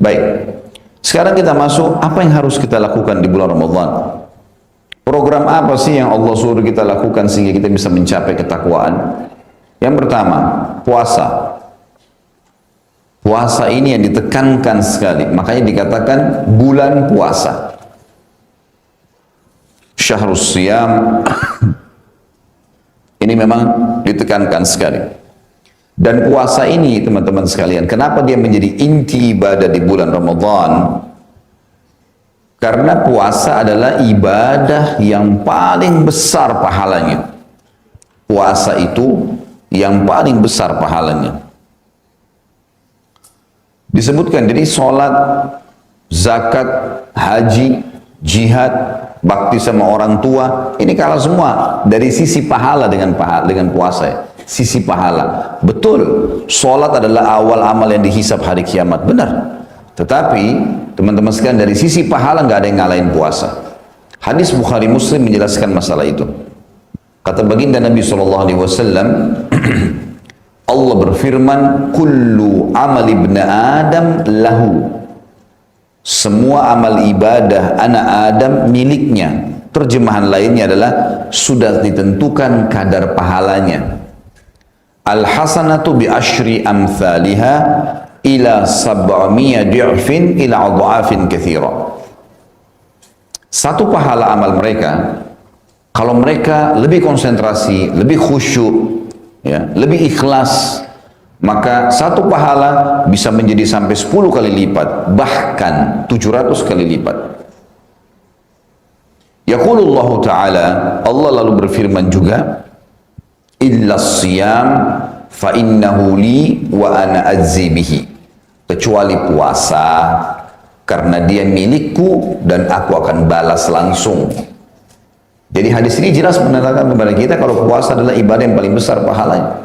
Baik, sekarang kita masuk apa yang harus kita lakukan di bulan Ramadan. Program apa sih yang Allah suruh kita lakukan sehingga kita bisa mencapai ketakwaan? Yang pertama, puasa. Puasa ini yang ditekankan sekali, makanya dikatakan bulan puasa. Syahrus Siyam ini memang ditekankan sekali. Dan puasa ini teman-teman sekalian, kenapa dia menjadi inti ibadah di bulan Ramadan? Karena puasa adalah ibadah yang paling besar pahalanya. Puasa itu yang paling besar pahalanya. Disebutkan jadi sholat, zakat, haji, jihad, bakti sama orang tua, ini kalah semua dari sisi pahala dengan puasa ya. Sisi pahala. Betul, sholat adalah awal amal yang dihisab hari kiamat, benar. Tetapi teman-teman sekalian, dari sisi pahala nggak ada yang ngalahin puasa. Hadis Bukhari Muslim menjelaskan masalah itu. Kata baginda Nabi SAW, Allah berfirman, kullu amal ibn Adam lahu. Semua amal ibadah anak Adam miliknya. Terjemahan lainnya adalah sudah ditentukan kadar pahalanya. Al-hasanatu bi asyri amthaliha ila sab'amiyya di'fin ila adha'afin katsira. Satu pahala amal mereka, kalau mereka lebih konsentrasi, lebih khusyuk, ya, lebih ikhlas, maka satu pahala bisa menjadi sampai 10 kali lipat, bahkan 700 kali lipat. Yaqulullah Ta'ala, Allah lalu berfirman juga, illa siyam fa innahu li wa ana ajzi bihi. Kecuali puasa, karena dia milikku dan aku akan balas langsung. Jadi hadis ini jelas menerangkan kepada kita kalau puasa adalah ibadah yang paling besar pahalanya.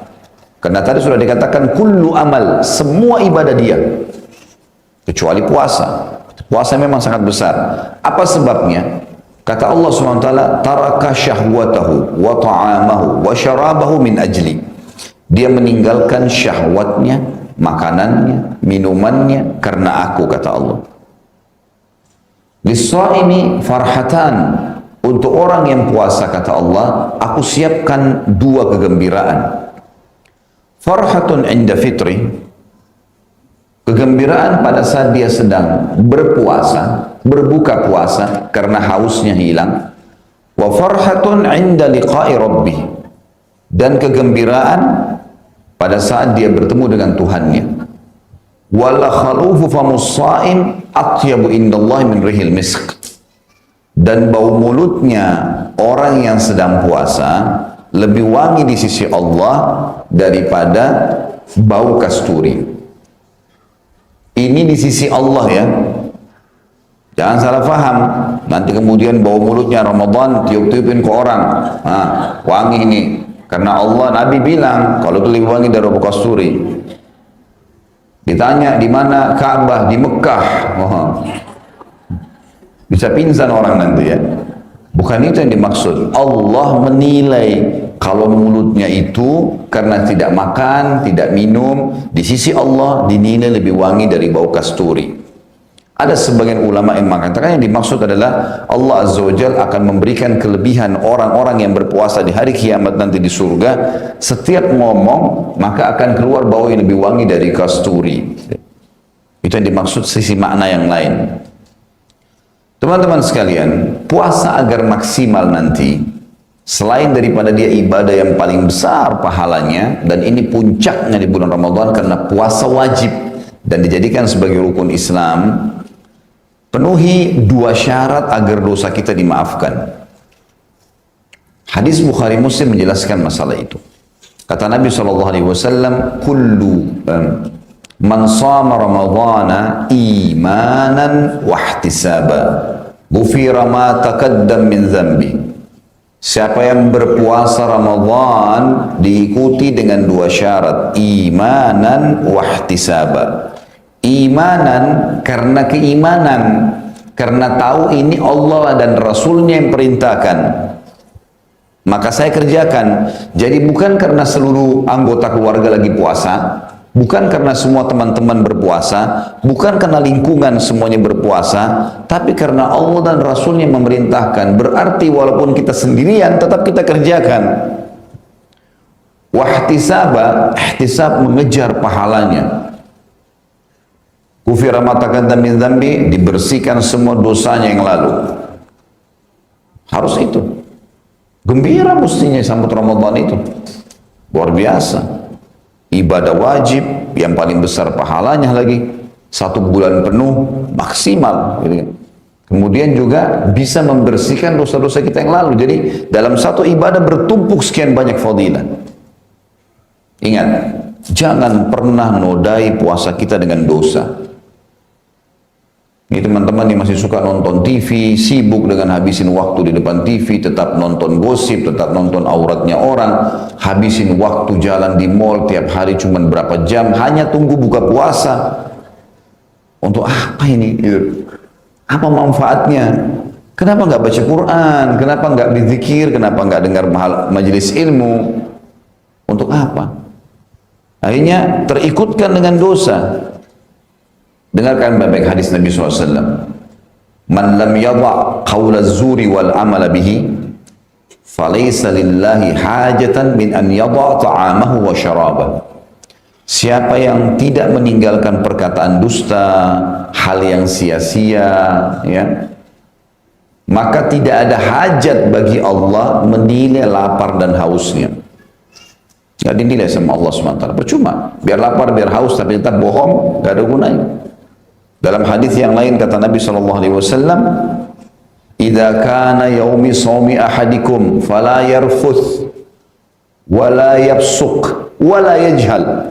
Karena tadi sudah dikatakan kullu amal, semua ibadah dia kecuali puasa. Puasa memang sangat besar. Apa sebabnya? Kata Allah SWT, taraka syahwatahu wa ta'amahu wa syarabahu min ajli. Dia meninggalkan syahwatnya, makanannya, minumannya karena aku, kata Allah. Lis-shaimi farhatan. Untuk orang yang puasa, kata Allah, aku siapkan 2 kegembiraan. Farhatun inda fitri, kegembiraan pada saat dia sedang berpuasa, berbuka puasa karena hausnya hilang. Wa farhatun inda liqa'i rabbi, dan kegembiraan pada saat dia bertemu dengan Tuhannya. Wala khalufu famus shaim atyabu indallahi min rihil misk. Dan bau mulutnya orang yang sedang puasa lebih wangi di sisi Allah daripada bau kasturi. Ini di sisi Allah ya. Jangan salah faham. Nanti kemudian bau mulutnya Ramadan tiup-tiupin ke orang. Nah, wangi ini. Karena Allah, Nabi bilang kalau itu lebih wangi dari bau kasturi. Ditanya di mana Ka'bah? Di Mekah. Oh. Bisa pingsan orang nanti ya. Bukan itu yang dimaksud. Allah menilai kalau mulutnya itu karena tidak makan, tidak minum, di sisi Allah dinilai lebih wangi dari bau kasturi. Ada sebagian ulama yang mengatakan yang dimaksud adalah Allah Azza wa Jalla akan memberikan kelebihan orang-orang yang berpuasa di hari kiamat nanti di surga. Setiap ngomong maka akan keluar bau yang lebih wangi dari kasturi. Itu yang dimaksud sisi makna yang lain. Teman-teman sekalian, puasa agar maksimal nanti, selain daripada dia ibadah yang paling besar pahalanya, dan ini puncaknya di bulan Ramadan karena puasa wajib dan dijadikan sebagai rukun Islam, penuhi 2 syarat agar dosa kita dimaafkan. Hadis Bukhari Muslim menjelaskan masalah itu. Kata Nabi SAW, kullu man shama ramadhana imanan wa ihtisaba ghufira ma taqaddam min dhanbi. Siapa yang berpuasa Ramadan diikuti dengan 2 syarat, imanan wa ihtisaba. Imanan karena keimanan, karena tahu ini Allah dan Rasulnya yang perintahkan, maka saya kerjakan. Jadi bukan karena seluruh anggota keluarga lagi puasa, Bukan karena semua teman-teman berpuasa, bukan karena lingkungan semuanya berpuasa, tapi karena Allah dan Rasulnya memerintahkan. Berarti walaupun kita sendirian, tetap kita kerjakan. Wahtisaba, ihtisab mengejar pahalanya. Kufira ma taqaddama min dzambi, dibersihkan semua dosanya yang lalu. Harus itu. Gembira mestinya sambut Ramadan itu. Luar biasa. Ibadah wajib yang paling besar pahalanya lagi. 1 bulan penuh maksimal. Kemudian juga bisa membersihkan dosa-dosa kita yang lalu. Jadi dalam satu ibadah bertumpuk sekian banyak fadilah. Ingat, jangan pernah nodai puasa kita dengan dosa. Ini teman-teman yang masih suka nonton TV, sibuk dengan habisin waktu di depan TV, tetap nonton gosip, tetap nonton auratnya orang, habisin waktu jalan di mall tiap hari cuma berapa jam, hanya tunggu buka puasa. Untuk apa ini? Apa manfaatnya? Kenapa nggak baca Quran? Kenapa nggak berzikir? Kenapa nggak dengar majelis ilmu? Untuk apa? Akhirnya terikutkan dengan dosa. Dengarkan baik-baik hadis Nabi SAW. Man lam yadha' qawla zuri wal amala bihi, falaysa lillahi hajatan min an yadha' ta'amahu wa syarabah. Siapa yang tidak meninggalkan perkataan dusta, hal yang sia-sia, ya, maka tidak ada hajat bagi Allah menilai lapar dan hausnya. Gak dinilai sama Allah SWT. Percuma, biar lapar, biar haus, tapi tetap bohong, gak ada gunanya. Dalam hadis yang lain kata Nabi SAW, "Idza kana yaumi shaumi ahadikum fala yarfuth wala yafsuq wala yajhal.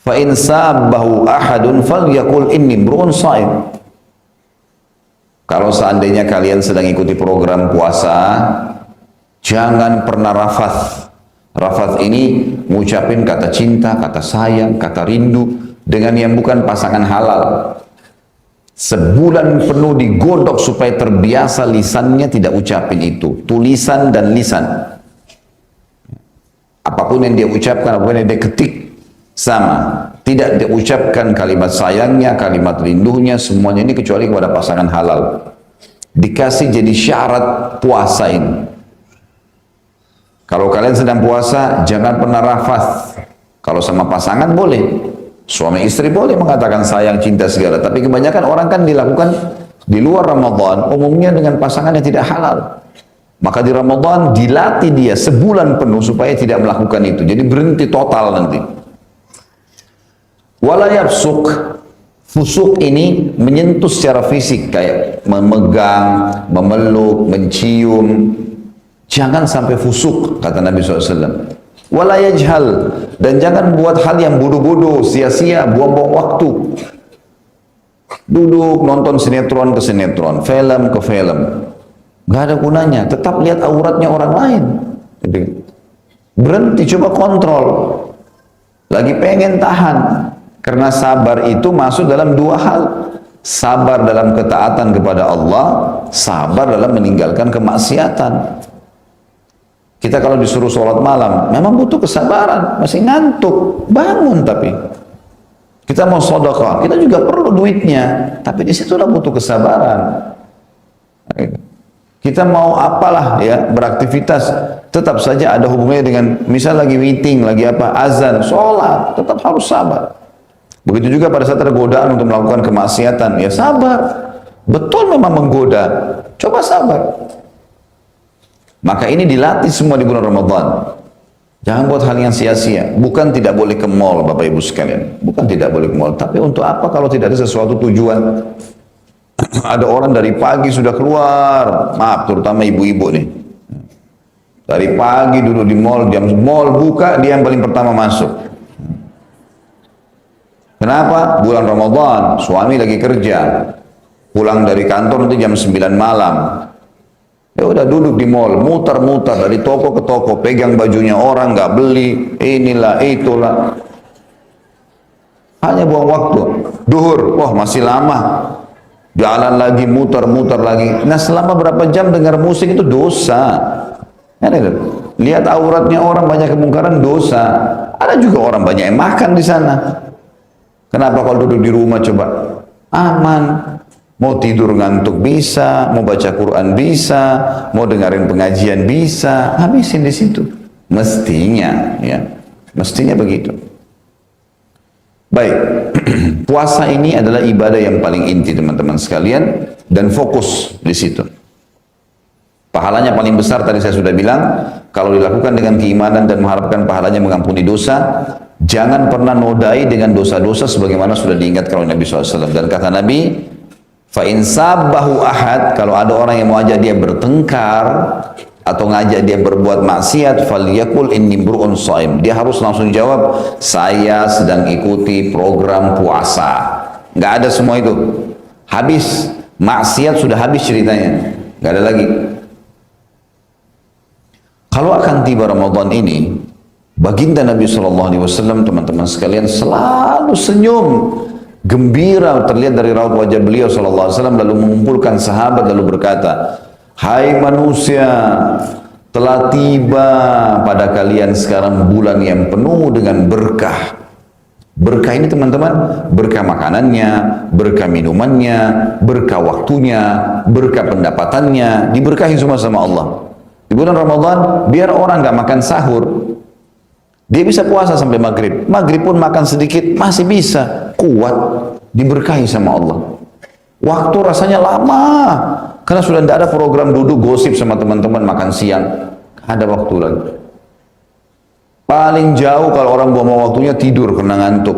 Fa in sabbahu ahadun falyaqul inni imru'un sha'im." Kalau seandainya kalian sedang ikuti program puasa, jangan pernah rafath. Rafath ini ngucapin kata cinta, kata sayang, kata rindu dengan yang bukan pasangan halal. Sebulan penuh digodok supaya terbiasa lisannya tidak ucapin itu. Tulisan dan lisan. Apapun yang dia ucapkan, apapun yang dia ketik, sama. Tidak dia ucapkan kalimat sayangnya, kalimat rindunya, semuanya ini kecuali kepada pasangan halal. Dikasih jadi syarat puasa ini. Kalau kalian sedang puasa, jangan pernah rafath. Kalau sama pasangan boleh. Suami istri boleh mengatakan sayang, cinta segala. Tapi kebanyakan orang kan dilakukan di luar Ramadan, umumnya dengan pasangan yang tidak halal. Maka di Ramadan dilatih dia sebulan penuh supaya tidak melakukan itu. Jadi berhenti total nanti. Wala yafsuk. Fusuk ini menyentuh secara fisik, kayak memegang, memeluk, mencium. Jangan sampai fusuk, kata Nabi SAW. Wala yajhal, dan jangan buat hal yang bodoh-bodoh, sia-sia, buang-buang waktu. Duduk nonton sinetron ke sinetron, film ke film, nggak ada gunanya. Tetap lihat auratnya orang lain. Berhenti, coba kontrol. Lagi pengen tahan, karena sabar itu masuk dalam 2 hal. Sabar dalam ketaatan kepada Allah, sabar dalam meninggalkan kemaksiatan. Kita kalau disuruh sholat malam, memang butuh kesabaran, masih ngantuk, bangun tapi. Kita mau sedekah, kita juga perlu duitnya, tapi di situ butuh kesabaran. Kita mau apalah ya, beraktivitas, tetap saja ada hubungannya dengan, misal lagi meeting, lagi apa, azan, sholat, tetap harus sabar. Begitu juga pada saat ada godaan untuk melakukan kemaksiatan, ya sabar. Betul memang menggoda, coba sabar. Maka ini dilatih semua di bulan Ramadan. Jangan buat hal yang sia-sia. Bukan tidak boleh ke mall, Bapak Ibu sekalian. Bukan tidak boleh ke mall. Tapi untuk apa kalau tidak ada sesuatu tujuan? Ada orang dari pagi sudah keluar. Maaf, terutama ibu-ibu nih. Dari pagi duduk di mall, jam mall buka, dia yang paling pertama masuk. Kenapa? Bulan Ramadan, suami lagi kerja. Pulang dari kantor nanti jam 9 malam. Ya udah duduk di mall, muter-muter dari toko ke toko, pegang bajunya orang, nggak beli, inilah, itulah. Hanya buang waktu. Duhur, wah masih lama. Jalan lagi, muter-muter lagi. Nah selama berapa jam dengar musik itu dosa. lihat auratnya orang, banyak kemungkaran, dosa. Ada juga orang banyak yang makan di sana. Kenapa kalau duduk di rumah coba? Aman. Mau tidur ngantuk bisa, mau baca Quran bisa, mau dengerin pengajian bisa, habisin di situ. Mestinya, ya, mestinya begitu. Baik, puasa ini adalah ibadah yang paling inti teman-teman sekalian dan fokus di situ. Pahalanya paling besar tadi saya sudah bilang, kalau dilakukan dengan keimanan dan mengharapkan pahalanya mengampuni dosa, jangan pernah nodai dengan dosa-dosa sebagaimana sudah diingatkan oleh Nabi SAW. Dan kata Nabi, fa in sabbahu ahad, kalau ada orang yang mau ajak dia bertengkar atau ngajak dia berbuat maksiat, falyakul inni mru'un shaim. Dia harus langsung jawab, saya sedang ikuti program puasa. Nggak ada semua itu. Habis maksiat sudah habis ceritanya. Nggak ada lagi. Kalau akan tiba Ramadan ini, baginda Nabi SAW, teman-teman sekalian, selalu senyum, gembira, terlihat dari raut wajah beliau SAW, lalu mengumpulkan sahabat lalu berkata, hai manusia, telah tiba pada kalian sekarang bulan yang penuh dengan berkah. Berkah ini teman-teman, berkah makanannya, berkah minumannya, berkah waktunya, berkah pendapatannya, diberkahi semua sama Allah. Di bulan Ramadan, biar orang nggak makan sahur, dia bisa puasa sampai maghrib. Maghrib pun makan sedikit, masih bisa. Kuat, diberkahi sama Allah. Waktu rasanya lama, karena sudah tidak ada program duduk gosip sama teman-teman makan siang. Ada waktu lagi. Paling jauh kalau orang buang waktunya tidur karena ngantuk.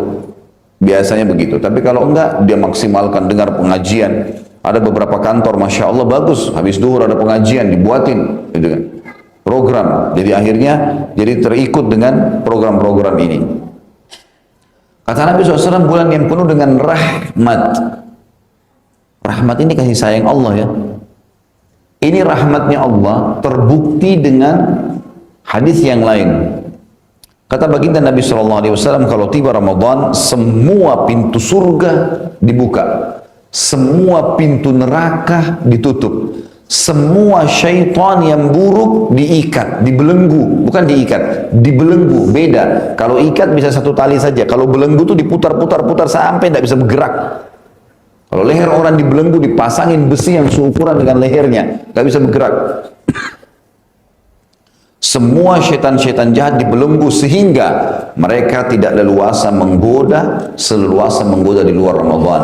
Biasanya begitu. Tapi kalau enggak, dia maksimalkan dengar pengajian. Ada beberapa kantor, Masya Allah bagus. Habis duhur ada pengajian, dibuatin. Gitu kan. Program. Jadi akhirnya jadi terikut dengan program-program ini. Kata Nabi SAW, bulan yang penuh dengan rahmat. Rahmat ini kasih sayang Allah ya. Ini rahmatnya Allah terbukti dengan hadis yang lain. Kata baginda Nabi SAW, kalau tiba Ramadan, semua pintu surga dibuka. Semua pintu neraka ditutup. Semua syaitan yang buruk diikat, dibelenggu. Bukan diikat, dibelenggu. Beda. Kalau ikat bisa satu tali saja. Kalau belenggu itu diputar-putar-putar sampai tidak bisa bergerak. Kalau leher orang dibelenggu, dipasangin besi yang seukuran dengan lehernya. Tidak bisa bergerak. Semua syaitan-syaitan jahat dibelenggu sehingga mereka tidak leluasa menggoda, seleluasa menggoda di luar Ramadan.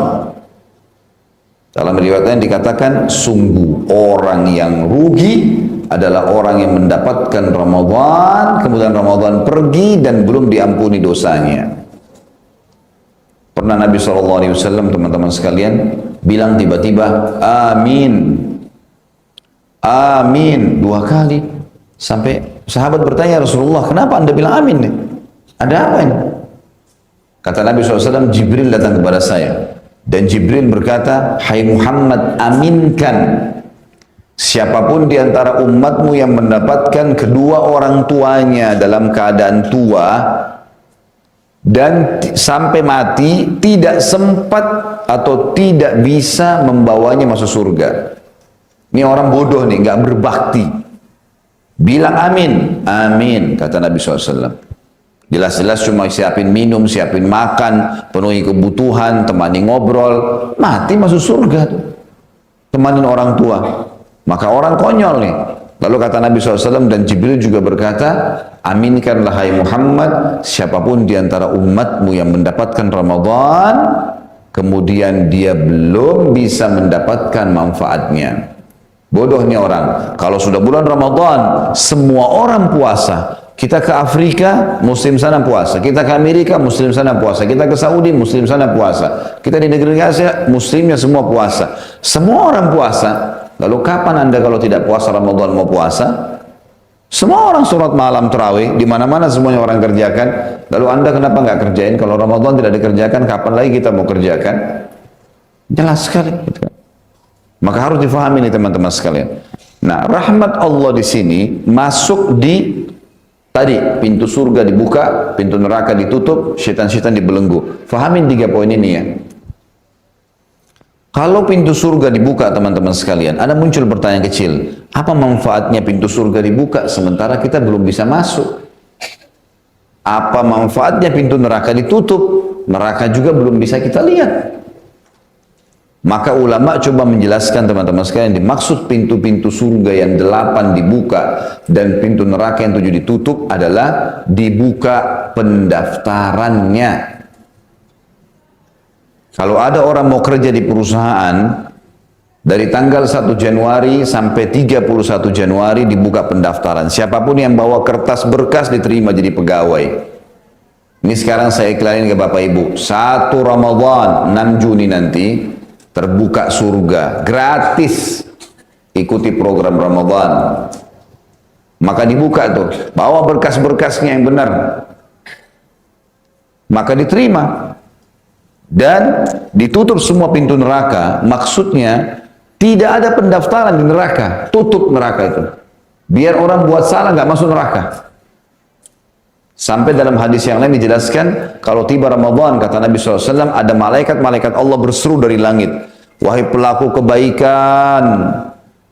Dalam riwayatnya dikatakan, sungguh orang yang rugi adalah orang yang mendapatkan Ramadan, kemudian Ramadan pergi dan belum diampuni dosanya. Pernah Nabi SAW, teman-teman sekalian, bilang tiba-tiba, amin. Amin. 2 kali. Sampai sahabat bertanya, Rasulullah, kenapa anda bilang amin nih? Ada apa ini? Kata Nabi SAW, Jibril datang kepada saya. Dan Jibril berkata, hai Muhammad, aminkan. Siapapun di antara umatmu yang mendapatkan kedua orang tuanya dalam keadaan tua, dan sampai mati, tidak sempat atau tidak bisa membawanya masuk surga. Ini orang bodoh nih, nggak berbakti. Bilang amin. Amin, kata Nabi SAW. Jelas-jelas cuma siapin minum, siapin makan, penuhi kebutuhan, temani ngobrol, mati masuk surga tuh. Temanin orang tua. Maka orang konyol nih. Lalu kata Nabi SAW, dan Jibril juga berkata, aminkanlah hai Muhammad, siapapun di antara umatmu yang mendapatkan Ramadan, kemudian dia belum bisa mendapatkan manfaatnya. Bodohnya orang. Kalau sudah bulan Ramadan, semua orang puasa. Kita ke Afrika, Muslim sana puasa. Kita ke Amerika, Muslim sana puasa. Kita ke Saudi, Muslim sana puasa. Kita di negeri Asia, Muslimnya semua puasa. Semua orang puasa. Lalu kapan anda kalau tidak puasa Ramadan mau puasa? Semua orang sholat malam tarawih, di mana-mana semuanya orang kerjakan. Lalu anda kenapa nggak kerjain? Kalau Ramadan tidak dikerjakan, kapan lagi kita mau kerjakan? Jelas sekali. Maka harus difahami nih teman-teman sekalian. Nah, rahmat Allah di sini masuk di tadi, pintu surga dibuka, pintu neraka ditutup, syaitan-syaitan dibelenggu. Fahamin 3 poin ini ya. Kalau pintu surga dibuka teman-teman sekalian, ada muncul pertanyaan kecil. Apa manfaatnya pintu surga dibuka sementara kita belum bisa masuk? Apa manfaatnya pintu neraka ditutup? Neraka juga belum bisa kita lihat. Maka ulama coba menjelaskan teman-teman sekalian, dimaksud pintu-pintu surga yang 8 dibuka dan pintu neraka yang 7 ditutup adalah dibuka pendaftarannya. Kalau ada orang mau kerja di perusahaan, dari tanggal 1 Januari sampai 31 Januari dibuka pendaftaran. Siapapun yang bawa kertas berkas diterima jadi pegawai. Ini sekarang saya iklanin ke Bapak Ibu. 1 Ramadan, 6 Juni nanti, terbuka surga. Gratis. Ikuti program Ramadan. Maka dibuka tuh. Bawa berkas-berkasnya yang benar. Maka diterima. Dan ditutup semua pintu neraka, maksudnya tidak ada pendaftaran di neraka, tutup neraka itu. Biar orang buat salah nggak masuk neraka. Sampai dalam hadis yang lain dijelaskan, kalau tiba Ramadan, kata Nabi SAW, ada malaikat-malaikat Allah berseru dari langit, wahai pelaku kebaikan,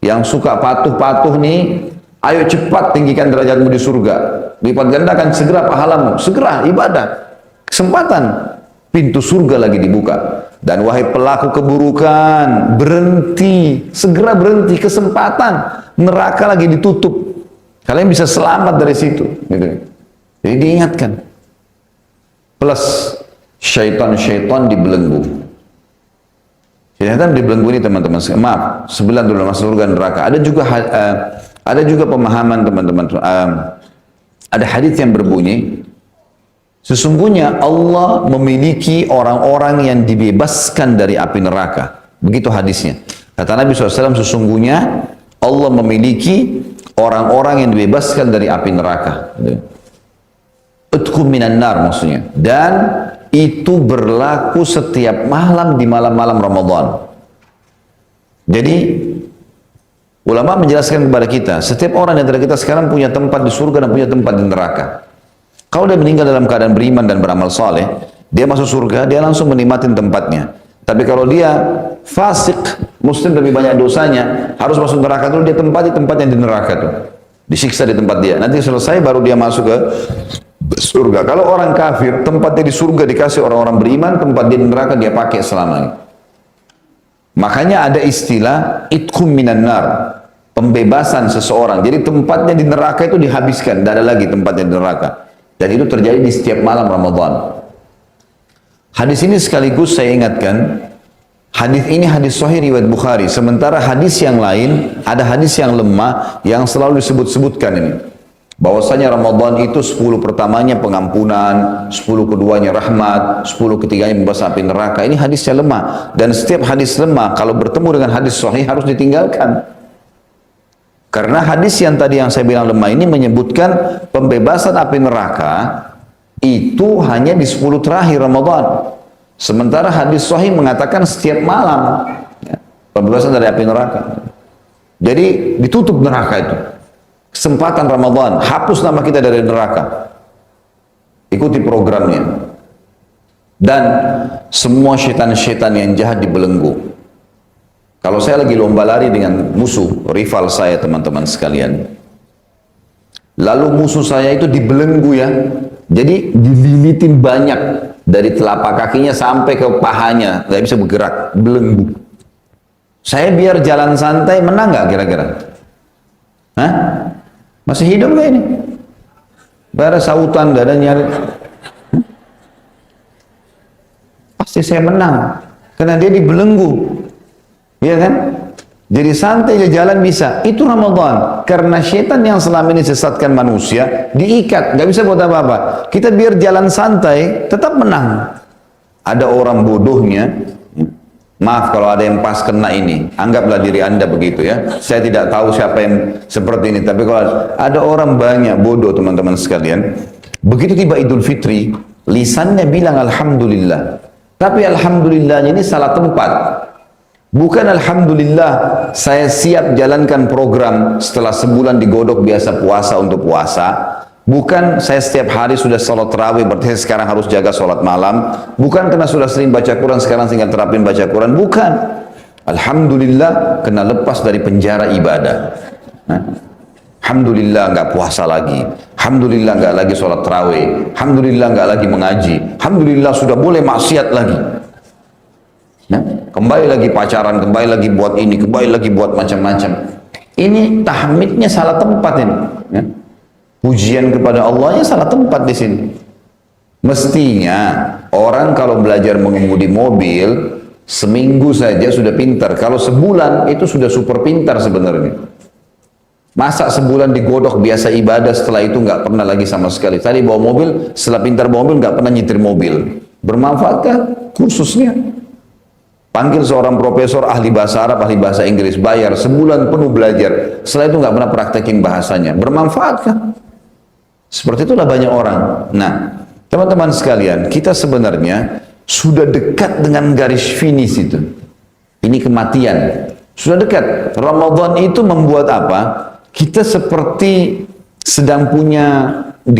yang suka patuh-patuh nih, ayo cepat tinggikan derajatmu di surga, lipat gandakan segera pahalamu, segera ibadah, kesempatan. Pintu surga lagi dibuka. Dan wahai pelaku keburukan, berhenti, segera berhenti, kesempatan. Neraka lagi ditutup. Kalian bisa selamat dari situ. Gitu. Jadi diingatkan. Plus, syaitan-syaitan dibelenggu. Syaitan dibelenggu ini teman-teman. Maaf, 9 dulu masuk surga neraka. Ada juga pemahaman teman-teman. Ada hadis yang berbunyi, sesungguhnya Allah memiliki orang-orang yang dibebaskan dari api neraka. Begitu hadisnya. Kata Nabi SAW, sesungguhnya Allah memiliki orang-orang yang dibebaskan dari api neraka. Utkum minan nar maksudnya. Dan itu berlaku setiap malam di malam-malam Ramadan. Jadi, ulama menjelaskan kepada kita, setiap orang di antara kita sekarang punya tempat di surga dan punya tempat di neraka. Kalau dia meninggal dalam keadaan beriman dan beramal saleh, dia masuk surga, dia langsung menikmati tempatnya. Tapi kalau dia fasik, muslim lebih banyak dosanya, harus masuk neraka dulu, dia tempati tempat yang di neraka itu. Disiksa di tempat dia. Nanti selesai baru dia masuk ke surga. Kalau orang kafir, tempatnya di surga dikasih orang-orang beriman, tempat dia di neraka dia pakai selamanya. Makanya ada istilah itkum minan nar, pembebasan seseorang. Jadi tempatnya di neraka itu dihabiskan, tidak ada lagi tempatnya di neraka. Dan itu terjadi di setiap malam Ramadan. Hadis ini sekaligus saya ingatkan, hadis ini hadis sahih riwayat Bukhari. Sementara hadis yang lain, ada hadis yang lemah yang selalu disebut-sebutkan ini. Bahwasanya Ramadan itu 10 pertamanya pengampunan, 10 keduanya rahmat, 10 ketiganya membebas api neraka. Ini hadisnya lemah. Dan setiap hadis lemah, kalau bertemu dengan hadis sahih harus ditinggalkan. Karena hadis yang tadi yang saya bilang lemah ini menyebutkan pembebasan api neraka itu hanya di 10 terakhir Ramadan. Sementara hadis sahih mengatakan setiap malam ya, pembebasan dari api neraka. Jadi ditutup neraka itu. Kesempatan Ramadan, hapus nama kita dari neraka. Ikuti programnya. Dan semua syaitan-syaitan yang jahat dibelenggu. Kalau saya lagi lomba lari dengan musuh, rival saya teman-teman sekalian. Lalu musuh saya itu dibelenggu ya. Jadi dililitin banyak. Dari telapak kakinya sampai ke pahanya. Nggak bisa bergerak, belenggu. Saya biar jalan santai, menang nggak kira-kira? Hah? Masih hidup nggak ini? Bara sautan, gak ada nyari. Pasti saya menang. Karena dia dibelenggu. Iya kan? Jadi santai aja jalan bisa. Itu Ramadan. Karena syaitan yang selama ini sesatkan manusia, diikat. Nggak bisa buat apa-apa. Kita biar jalan santai, tetap menang. Ada orang bodohnya, maaf kalau ada yang pas kena ini, anggaplah diri anda begitu ya. Saya tidak tahu siapa yang seperti ini. Tapi kalau ada orang banyak bodoh teman-teman sekalian, begitu tiba Idul Fitri, lisannya bilang Alhamdulillah. Tapi Alhamdulillahnya ini salah tempat. Bukan Alhamdulillah saya siap jalankan program setelah sebulan digodok biasa puasa untuk puasa. Bukan saya setiap hari sudah salat tarawih berarti saya sekarang harus jaga salat malam. Bukan karena sudah sering baca Quran sekarang tinggal terapin baca Quran. Bukan. Alhamdulillah kena lepas dari penjara ibadah. Nah, Alhamdulillah nggak puasa lagi. Alhamdulillah nggak lagi sholat tarawih. Alhamdulillah nggak lagi mengaji. Alhamdulillah sudah boleh maksiat lagi. Nah, kembali lagi pacaran, kembali lagi buat ini, kembali lagi buat macam-macam. Ini tahmidnya salah tempat ini. Ya. Pujian kepada Allahnya salah tempat di sini. Mestinya orang kalau belajar mengemudi mobil seminggu saja sudah pintar. Kalau sebulan itu sudah super pintar sebenarnya. Masa sebulan digodok biasa ibadah, setelah itu nggak pernah lagi sama sekali. Tadi bawa mobil, setelah pintar bawa mobil nggak pernah nyetir mobil. Bermanfaatkah kursusnya? Panggil seorang profesor ahli bahasa Arab, ahli bahasa Inggris, bayar sebulan penuh belajar. Setelah itu nggak pernah praktekin bahasanya. Bermanfaatkah? Seperti itulah banyak orang. Nah, teman-teman sekalian, kita sebenarnya sudah dekat dengan garis finish itu. Ini kematian. Sudah dekat. Ramadan itu membuat apa? Kita seperti sedang punya,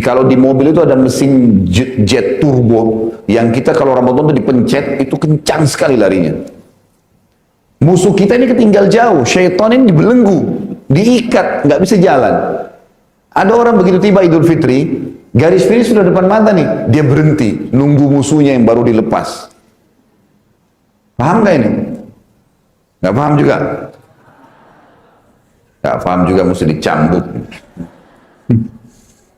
kalau di mobil itu ada mesin jet turbo, yang kita kalau Ramadan itu dipencet, itu kencang sekali larinya. Musuh kita ini ketinggal jauh, syaitan ini dibelenggu, diikat, nggak bisa jalan. Ada orang begitu tiba Idul Fitri, garis finish sudah depan mata nih, dia berhenti, nunggu musuhnya yang baru dilepas. Paham gak ini? Gak paham juga? Gak paham juga, mesti dicambuk.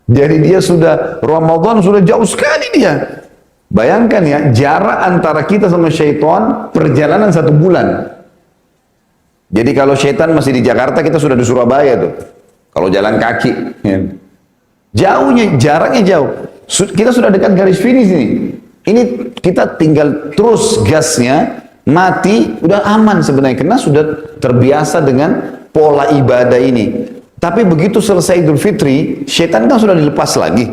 Jadi dia sudah, Ramadan sudah jauh sekali dia. Bayangkan ya, jarak antara kita sama syaitan, perjalanan 1 bulan. Jadi kalau syaitan masih di Jakarta, kita sudah di Surabaya tuh. Kalau jalan kaki. Ya. Jauhnya, jaraknya jauh. Kita sudah dekat garis finish ini. Ini kita tinggal terus gasnya, mati, udah aman sebenarnya. Karena sudah terbiasa dengan pola ibadah ini. Tapi begitu selesai Idul Fitri, syaitan kan sudah dilepas lagi.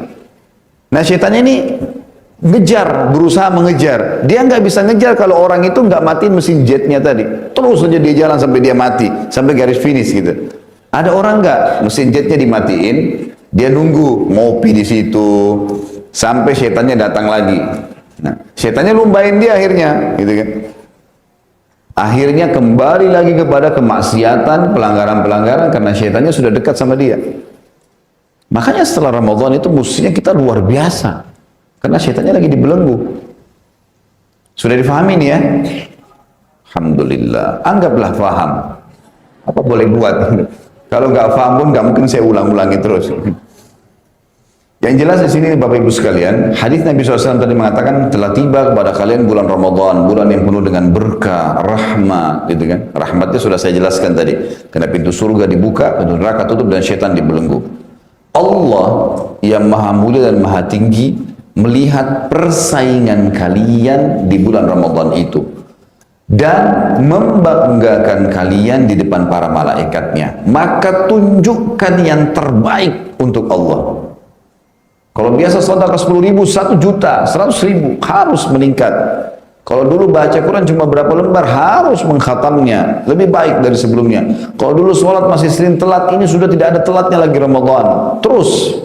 Nah syaitannya ini ngejar, berusaha mengejar. Dia nggak bisa ngejar kalau orang itu nggak matiin mesin jetnya tadi. Terus saja dia jalan sampai dia mati, sampai garis finish gitu. Ada orang nggak, mesin jetnya dimatiin, dia nunggu ngopi di situ sampai syaitannya datang lagi. Nah, syaitannya lumbahin dia akhirnya, gitu kan? Akhirnya kembali lagi kepada kemaksiatan, pelanggaran-pelanggaran karena syaitannya sudah dekat sama dia. Makanya setelah Ramadan itu musuhnya kita luar biasa. Karena syaitannya lagi dibelenggu. Sudah difahami nih ya? Alhamdulillah. Anggaplah paham. Apa boleh buat? Kalau nggak paham pun nggak mungkin saya ulang-ulangi terus. Yang jelas di sini Bapak Ibu sekalian, hadis Nabi SAW tadi mengatakan telah tiba kepada kalian bulan Ramadan, bulan yang penuh dengan berkah, rahmat, gitu kan? Rahmatnya sudah saya jelaskan tadi. Karena pintu surga dibuka, pintu neraka tutup dan syaitan dibelenggu. Allah yang maha mulia dan maha tinggi melihat persaingan kalian di bulan Ramadan itu dan membanggakan kalian di depan para malaikatnya. Maka tunjukkan yang terbaik untuk Allah. Kalau biasa sedekah 10.000, 1 juta, 100.000 harus meningkat. Kalau dulu baca Quran cuma berapa lembar, harus mengkhatamnya, lebih baik dari sebelumnya. Kalau dulu sholat masih sering telat, ini sudah tidak ada telatnya lagi Ramadan. Terus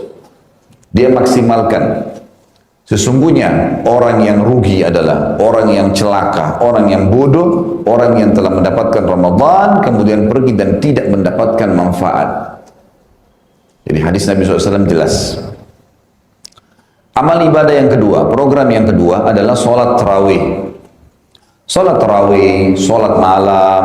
dia maksimalkan. Sesungguhnya orang yang rugi adalah orang yang celaka, orang yang bodoh, orang yang telah mendapatkan Ramadan kemudian pergi dan tidak mendapatkan manfaat. Jadi hadis Nabi SAW jelas. Amal ibadah yang kedua, program yang kedua adalah sholat tarawih. Sholat tarawih, sholat malam,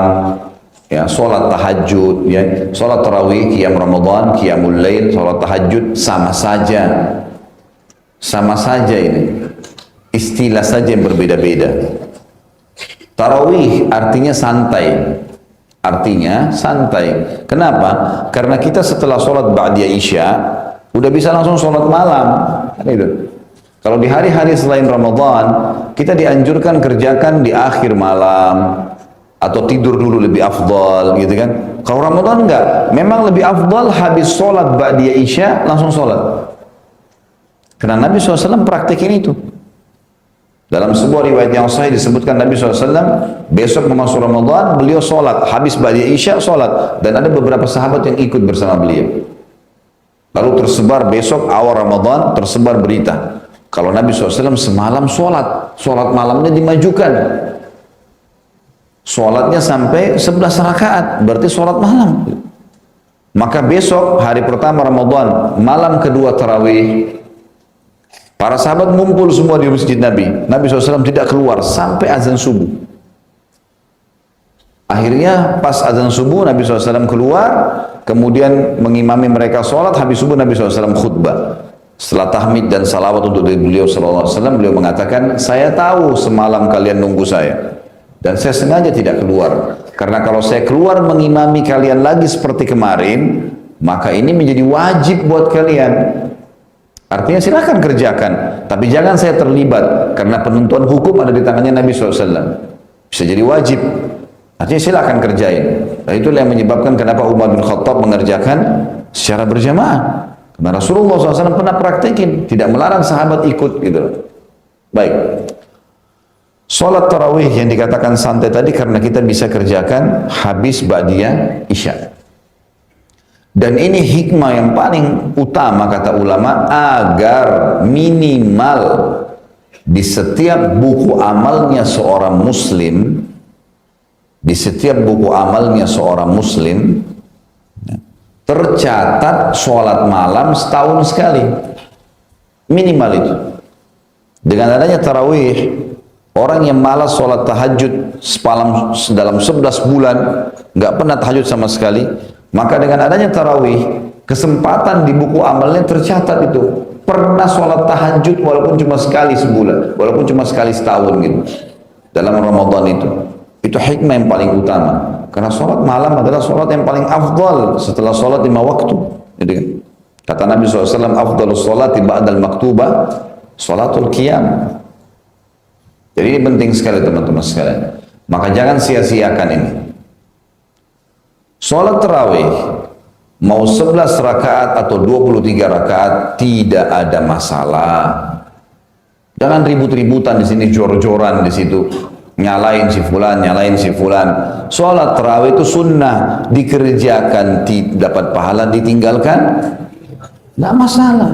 ya, sholat tahajud, ya, sholat tarawih, qiyam Ramadan, qiyamul lail, sholat tahajud sama saja. Sama saja ini. Istilah saja yang berbeda-beda. Tarawih artinya santai. Artinya santai. Kenapa? Karena kita setelah sholat ba'diyah isya, udah bisa langsung sholat malam. Itu. Kalau di hari-hari selain Ramadan, kita dianjurkan kerjakan di akhir malam atau tidur dulu lebih afdal, gitu kan? Kalau Ramadan enggak, memang lebih afdal habis sholat ba'diyah isya langsung sholat. Karena Nabi SAW praktekin itu. Dalam sebuah riwayat yang sahih disebutkan Nabi SAW besok memasuki Ramadan beliau sholat habis ba'diyah isya sholat dan ada beberapa sahabat yang ikut bersama beliau. Lalu tersebar besok awal Ramadan tersebar berita kalau Nabi SAW semalam sholat malamnya dimajukan. sholatnya sampai 11 rakaat, berarti sholat malam. Maka besok hari pertama Ramadan, malam kedua tarawih, para sahabat ngumpul semua di masjid Nabi. Nabi SAW tidak keluar sampai azan subuh. Akhirnya pas azan subuh Nabi SAW keluar, kemudian mengimami mereka sholat. Habis subuh Nabi SAW khutbah. Setelah tahmid dan salawat untuk beliau SAW, beliau mengatakan, saya tahu semalam kalian nunggu saya. Dan saya sengaja tidak keluar. Karena kalau saya keluar mengimami kalian lagi seperti kemarin, maka ini menjadi wajib buat kalian. Artinya silakan kerjakan, tapi jangan saya terlibat, karena penentuan hukum ada di tangannya Nabi SAW. Bisa jadi wajib. Artinya silakan kerjain. Nah, itulah yang menyebabkan kenapa Umar bin Khattab mengerjakan secara berjamaah. Karena Rasulullah SAW pernah praktekin, tidak melarang sahabat ikut gitu. Baik. Sholat tarawih yang dikatakan santai tadi karena kita bisa kerjakan habis ba'diyah isya. Dan ini hikmah yang paling utama kata ulama, agar minimal di setiap buku amalnya seorang muslim, tercatat sholat malam setahun sekali, minimal itu. Dengan adanya tarawih, orang yang malas sholat tahajud dalam 11 bulan, nggak pernah tahajud sama sekali, maka dengan adanya tarawih, kesempatan di buku amalnya tercatat itu. Pernah sholat tahajud walaupun cuma sekali sebulan, walaupun cuma sekali setahun gitu, dalam Ramadan itu. Itu hikmah yang paling utama. Karena sholat malam adalah sholat yang paling afdal setelah sholat 5 waktu. Jadi, kata Nabi SAW, afdalus sholati ba'dal maktubah, sholatul qiyam. Jadi ini penting sekali teman-teman sekalian. Maka jangan sia-siakan ini. Sholat tarawih, mau 11 rakaat atau 23 rakaat, tidak ada masalah. Jangan ribut-ributan di sini, jor-joran di situ. Nyalain si fulan, nyalain si fulan. Sholat tarawih itu sunnah, dikerjakan dapat pahala, ditinggalkan tidak masalah.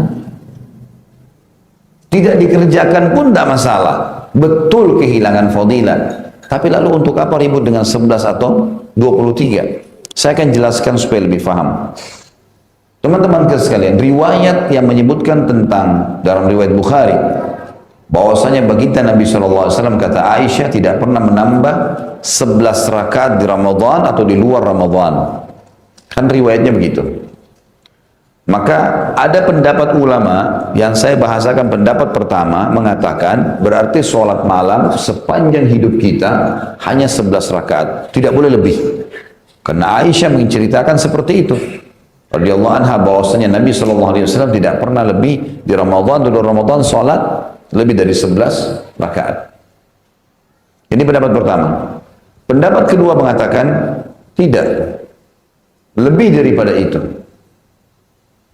Tidak dikerjakan pun tidak masalah. Betul kehilangan fadilah. Tapi lalu untuk apa ribut dengan 11 atau 23? Saya akan jelaskan supaya lebih paham. Teman-teman sekalian, riwayat yang menyebutkan tentang dalam riwayat Bukhari, bahwasanya baginda Nabi SAW kata Aisyah tidak pernah menambah 11 rakaat di Ramadan atau di luar Ramadan. Kan riwayatnya begitu. Maka ada pendapat ulama yang saya bahasakan, pendapat pertama mengatakan berarti sholat malam sepanjang hidup kita hanya 11 rakaat, tidak boleh lebih. Karena Aisyah menceritakan seperti itu radhiyallahu anha, bahwasanya Nabi SAW tidak pernah lebih di Ramadan, di luar Ramadan sholat lebih dari 11 rakaat. Ini pendapat pertama. Pendapat kedua mengatakan tidak, lebih daripada itu.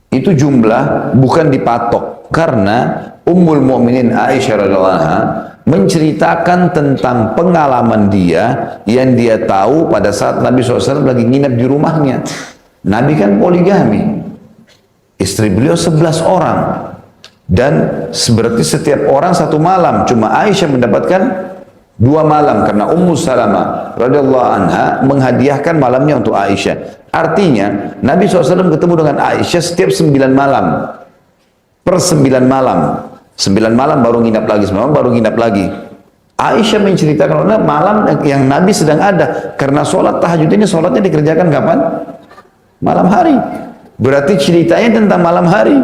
Itu jumlah bukan dipatok, karena Ummul Mukminin Aisyah radhiyallahu anha menceritakan tentang pengalaman dia yang dia tahu pada saat Nabi SAW lagi nginap di rumahnya. Nabi kan poligami, istri beliau 11 orang. Dan berarti setiap orang satu malam. Cuma Aisyah mendapatkan 2 malam karena Ummu Salamah radhiyallahu anha menghadiahkan malamnya untuk Aisyah. Artinya Nabi SAW ketemu dengan Aisyah setiap 9 malam. Per 9 malam. 9 malam baru nginap lagi, 9 malam baru nginap lagi. Aisyah menceritakan malam yang Nabi sedang ada. Karena sholat tahajud ini sholatnya dikerjakan kapan? Malam hari. Berarti ceritanya tentang malam hari.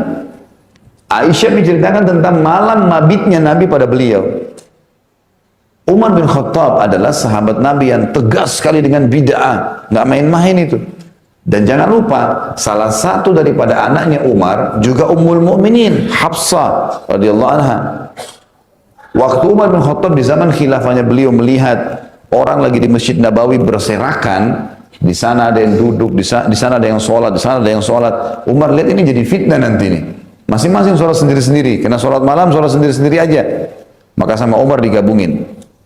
Aisyah menceritakan tentang malam mabitnya Nabi pada beliau. Umar bin Khattab adalah sahabat Nabi yang tegas sekali dengan bid'ah, nggak main-main itu. Dan jangan lupa, salah satu daripada anaknya Umar juga Ummul Mukminin Hafsah radhiyallahu anha. Waktu Umar bin Khattab di zaman khilafahnya beliau melihat orang lagi di Masjid Nabawi berserakan, di sana ada yang duduk, di sana ada yang sholat, di sana ada yang sholat. Umar lihat ini jadi fitnah nanti nih. Masing-masing sholat sendiri-sendiri, kena sholat malam sholat sendiri-sendiri aja. Maka sama Umar digabungin.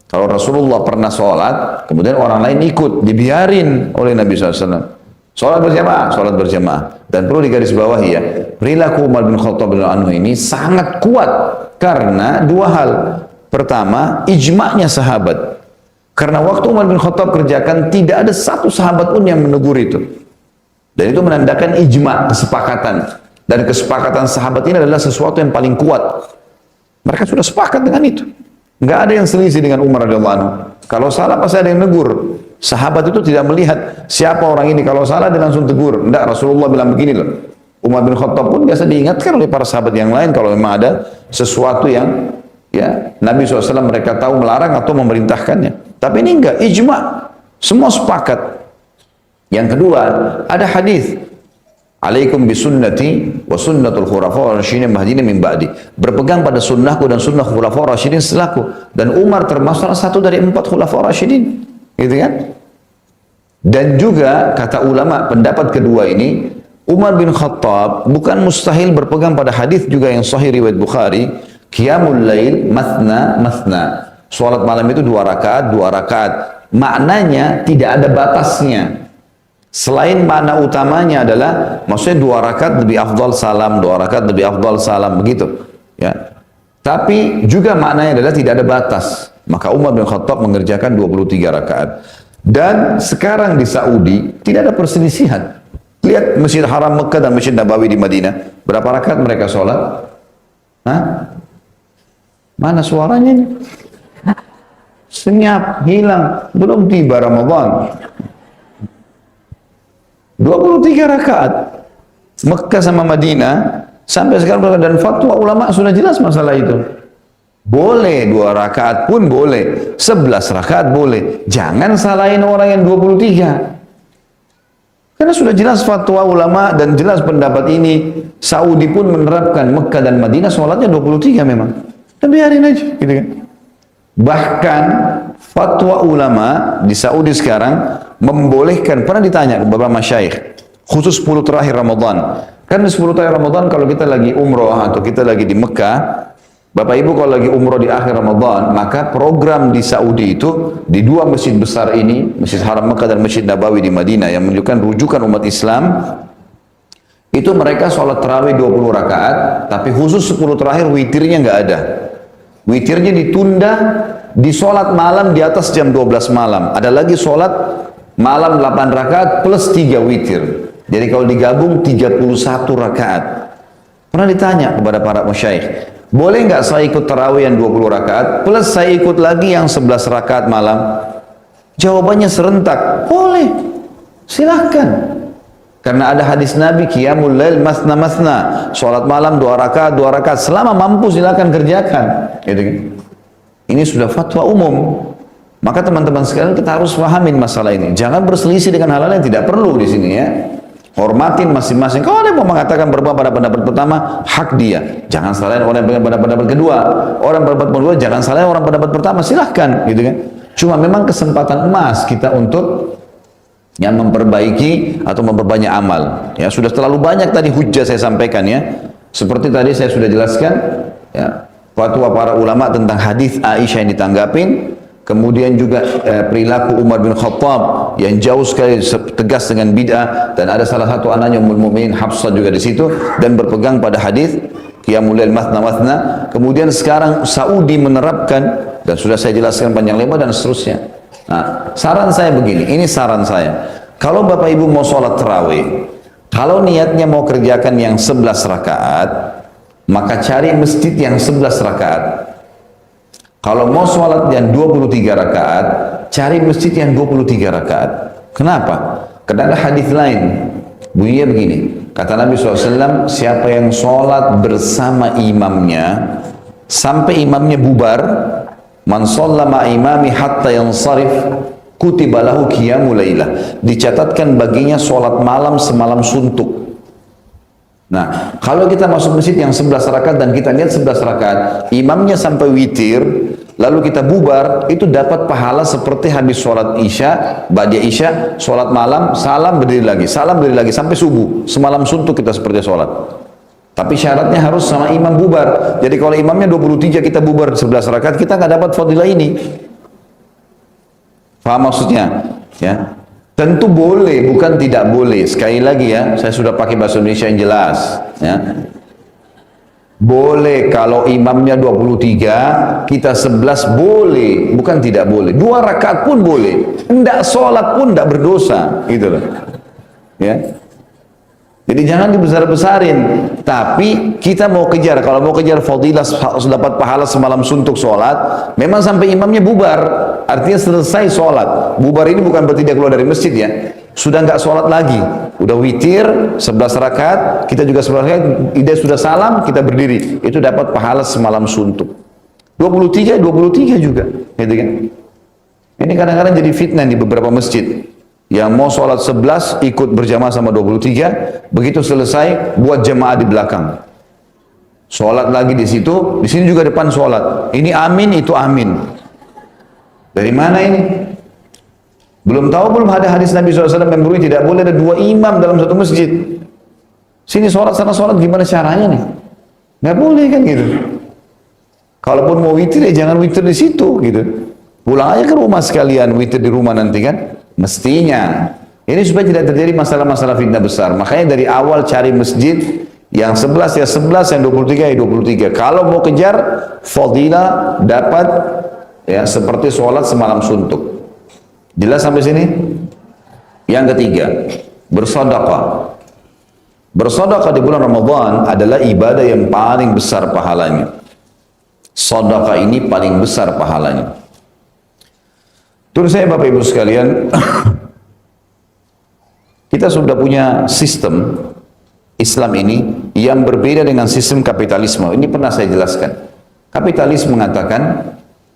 Kalau Rasulullah pernah sholat, kemudian orang lain ikut, dibiarin oleh Nabi SAW. Sholat berjamaah. Dan perlu digarisbawahi ya, perilaku Umar bin Khattab radhiyallahu anhu ini sangat kuat karena 2 hal. Pertama, ijma'nya sahabat. Karena waktu Umar bin Khattab kerjakan, tidak ada satu sahabat pun yang menegur itu. Dan itu menandakan ijma, kesepakatan. Dan kesepakatan sahabat ini adalah sesuatu yang paling kuat. Mereka sudah sepakat dengan itu. Nggak ada yang selisih dengan Umar radhiyallahu anhu. Kalau salah pasti ada yang negur. Sahabat itu tidak melihat siapa orang ini. Kalau salah dia langsung tegur. Nggak, Rasulullah bilang begini loh. Umar bin Khattab pun biasa diingatkan oleh para sahabat yang lain kalau memang ada sesuatu yang ya Nabi SAW mereka tahu melarang atau memerintahkannya. Tapi ini enggak, ijma. Semua sepakat. Yang kedua, ada hadis. Alaikum bisunnati wa sunnatul khulafaur rasyidin mahdiyyin min ba'di. Berpegang pada sunnahku dan sunnah khulafaur rasyidin setelahku. Dan Umar termasuk salah satu dari 4 khulafaur rasyidin. Gitu kan? Dan juga kata ulama pendapat kedua ini, Umar bin Khattab bukan mustahil berpegang pada hadis juga yang sahih riwayat Bukhari, qiyamul lail mathna mathna. Salat malam itu 2 rakaat, 2 rakaat. Maknanya tidak ada batasnya. Selain makna utamanya adalah maksudnya 2 rakaat lebih afdal salam, 2 rakaat lebih afdal salam, begitu. Ya. Tapi juga maknanya adalah tidak ada batas. Maka Umar bin Khattab mengerjakan 23 rakaat. Dan sekarang di Saudi tidak ada perselisihan. Lihat Masjid Haram Mekah dan Masjid Nabawi di Madinah. Berapa rakaat mereka sholat? Hah? Mana suaranya ini? Senyap, hilang. Belum tiba Ramadan. 23 rakaat. Mekah sama Madinah. Sampai sekarang dan fatwa ulama sudah jelas masalah itu. Boleh 2 rakaat pun boleh. 11 rakaat boleh. Jangan salahin orang yang 23. Karena sudah jelas fatwa ulama dan jelas pendapat ini. Saudi pun menerapkan Mekah dan Madinah sholatnya 23 memang. Dan biarin aja gitu kan. Bahkan fatwa ulama di Saudi sekarang membolehkan, pernah ditanya ke beberapa masyayikh, khusus 10 terakhir Ramadan. Karena 10 terakhir Ramadan kalau kita lagi umroh atau kita lagi di Mekah, Bapak Ibu kalau lagi umroh di akhir Ramadan, maka program di Saudi itu, di 2 masjid besar ini, Masjid Haram Mekah dan Masjid Nabawi di Madinah yang menunjukkan rujukan umat Islam, itu mereka sholat tarawih 20 rakaat, tapi khusus 10 terakhir witirnya nggak ada. Witirnya ditunda di sholat malam di atas jam 12 malam. Ada lagi sholat malam 8 rakaat plus 3 witir. Jadi kalau digabung 31 rakaat. Pernah ditanya kepada para masyayikh, boleh nggak saya ikut tarawih yang 20 rakaat plus saya ikut lagi yang 11 rakaat malam? Jawabannya serentak, boleh, silahkan. Karena ada hadis Nabi, qiyamul lail masna masna, sholat malam 2 rakaat 2 rakaat, selama mampu silahkan kerjakan. Gitu. Ini sudah fatwa umum. Maka teman-teman sekalian kita harus pahamin masalah ini. Jangan berselisih dengan hal-hal yang tidak perlu di sini ya. Hormatin masing-masing. Kalau ada yang mau mengatakan berbuat pada pendapat pertama, hak dia. Jangan salahin orang yang pada pendapat kedua. Orang pendapat kedua jangan salahin orang pendapat pertama. Silahkan, gitu kan. Cuma memang kesempatan emas kita untuk yang memperbaiki atau memperbanyak amal. Ya, sudah terlalu banyak tadi hujah saya sampaikan ya. Seperti tadi saya sudah jelaskan ya, fatwa para ulama tentang hadis Aisyah yang ditanggapin, kemudian juga perilaku Umar bin Khattab yang jauh sekali tegas dengan bid'ah, dan ada salah satu anaknya Ummul Mukminin Hafsah juga di situ dan berpegang pada hadis qiyamul lail mathna mathna. Kemudian sekarang Saudi menerapkan dan sudah saya jelaskan panjang lebar dan seterusnya. Nah, saran saya begini, ini saran saya. Kalau Bapak Ibu mau sholat tarawih, kalau niatnya mau kerjakan yang 11 rakaat, maka cari masjid yang 11 rakaat. Kalau mau sholat yang 23 rakaat, cari masjid yang 23 rakaat. Kenapa? Karena ada hadis lain. Bunyinya begini, kata Nabi SAW, siapa yang sholat bersama imamnya, sampai imamnya bubar, man shallama imami hatta yansarif kutiba lahu qiyamul lailah, dicatatkan baginya sholat malam semalam suntuk. Nah, kalau kita masuk masjid yang 11 rakaat dan kita lihat 11 rakaat, imamnya sampai witir, lalu kita bubar, itu dapat pahala seperti habis sholat isya, ba'da isya, sholat malam, salam berdiri lagi, sampai subuh, semalam suntuk kita seperti sholat. Tapi syaratnya harus sama imam bubar. Jadi kalau imamnya 23 kita bubar 11 rakaat, kita nggak dapat fadilah ini. Paham maksudnya? Ya. Tentu boleh, bukan tidak boleh. Sekali lagi ya, saya sudah pakai bahasa Indonesia yang jelas. Ya. Boleh kalau imamnya 23, kita 11 boleh, bukan tidak boleh. 2 rakaat pun boleh. Enggak sholat pun enggak berdosa, gitu loh. Ya. Jadi jangan dibesar-besarin. Tapi kita mau kejar, kalau mau kejar fadilah harus dapat pahala semalam suntuk sholat, memang sampai imamnya bubar. Artinya selesai sholat. Bubar ini bukan berarti dia keluar dari masjid ya. Sudah nggak sholat lagi, udah witir 11 rakaat, kita juga 11 rakaat, ide sudah salam, kita berdiri, itu dapat pahala semalam suntuk. 23 juga, gitu kan? Ini kadang-kadang jadi fitnah di beberapa masjid, yang mau sholat 11 ikut berjamaah sama 23, begitu selesai buat jamaah di belakang, sholat lagi di situ, di sini juga depan sholat, ini amin itu amin, dari mana ini? Belum tahu, belum ada hadis Nabi SAW yang berbunyi tidak boleh ada 2 imam dalam satu masjid. Sini sholat, sana sholat, gimana caranya nih? Nggak boleh kan gitu. Kalaupun mau witir ya jangan witir di situ gitu. Pulang aja ke rumah sekalian, witir di rumah nanti kan. Mestinya. Ini supaya tidak terjadi masalah-masalah fitnah besar. Makanya dari awal cari masjid yang 11 ya 11, yang 23 ya 23. Kalau mau kejar fadilah dapat ya seperti sholat semalam suntuk. Jelas sampai sini? Yang ketiga, bersedekah. Bersedekah di bulan Ramadan adalah ibadah yang paling besar pahalanya. Sedekah ini paling besar pahalanya. Terus saya Bapak Ibu sekalian, kita sudah punya sistem Islam ini yang berbeda dengan sistem kapitalisme. Ini pernah saya jelaskan. Kapitalis mengatakan,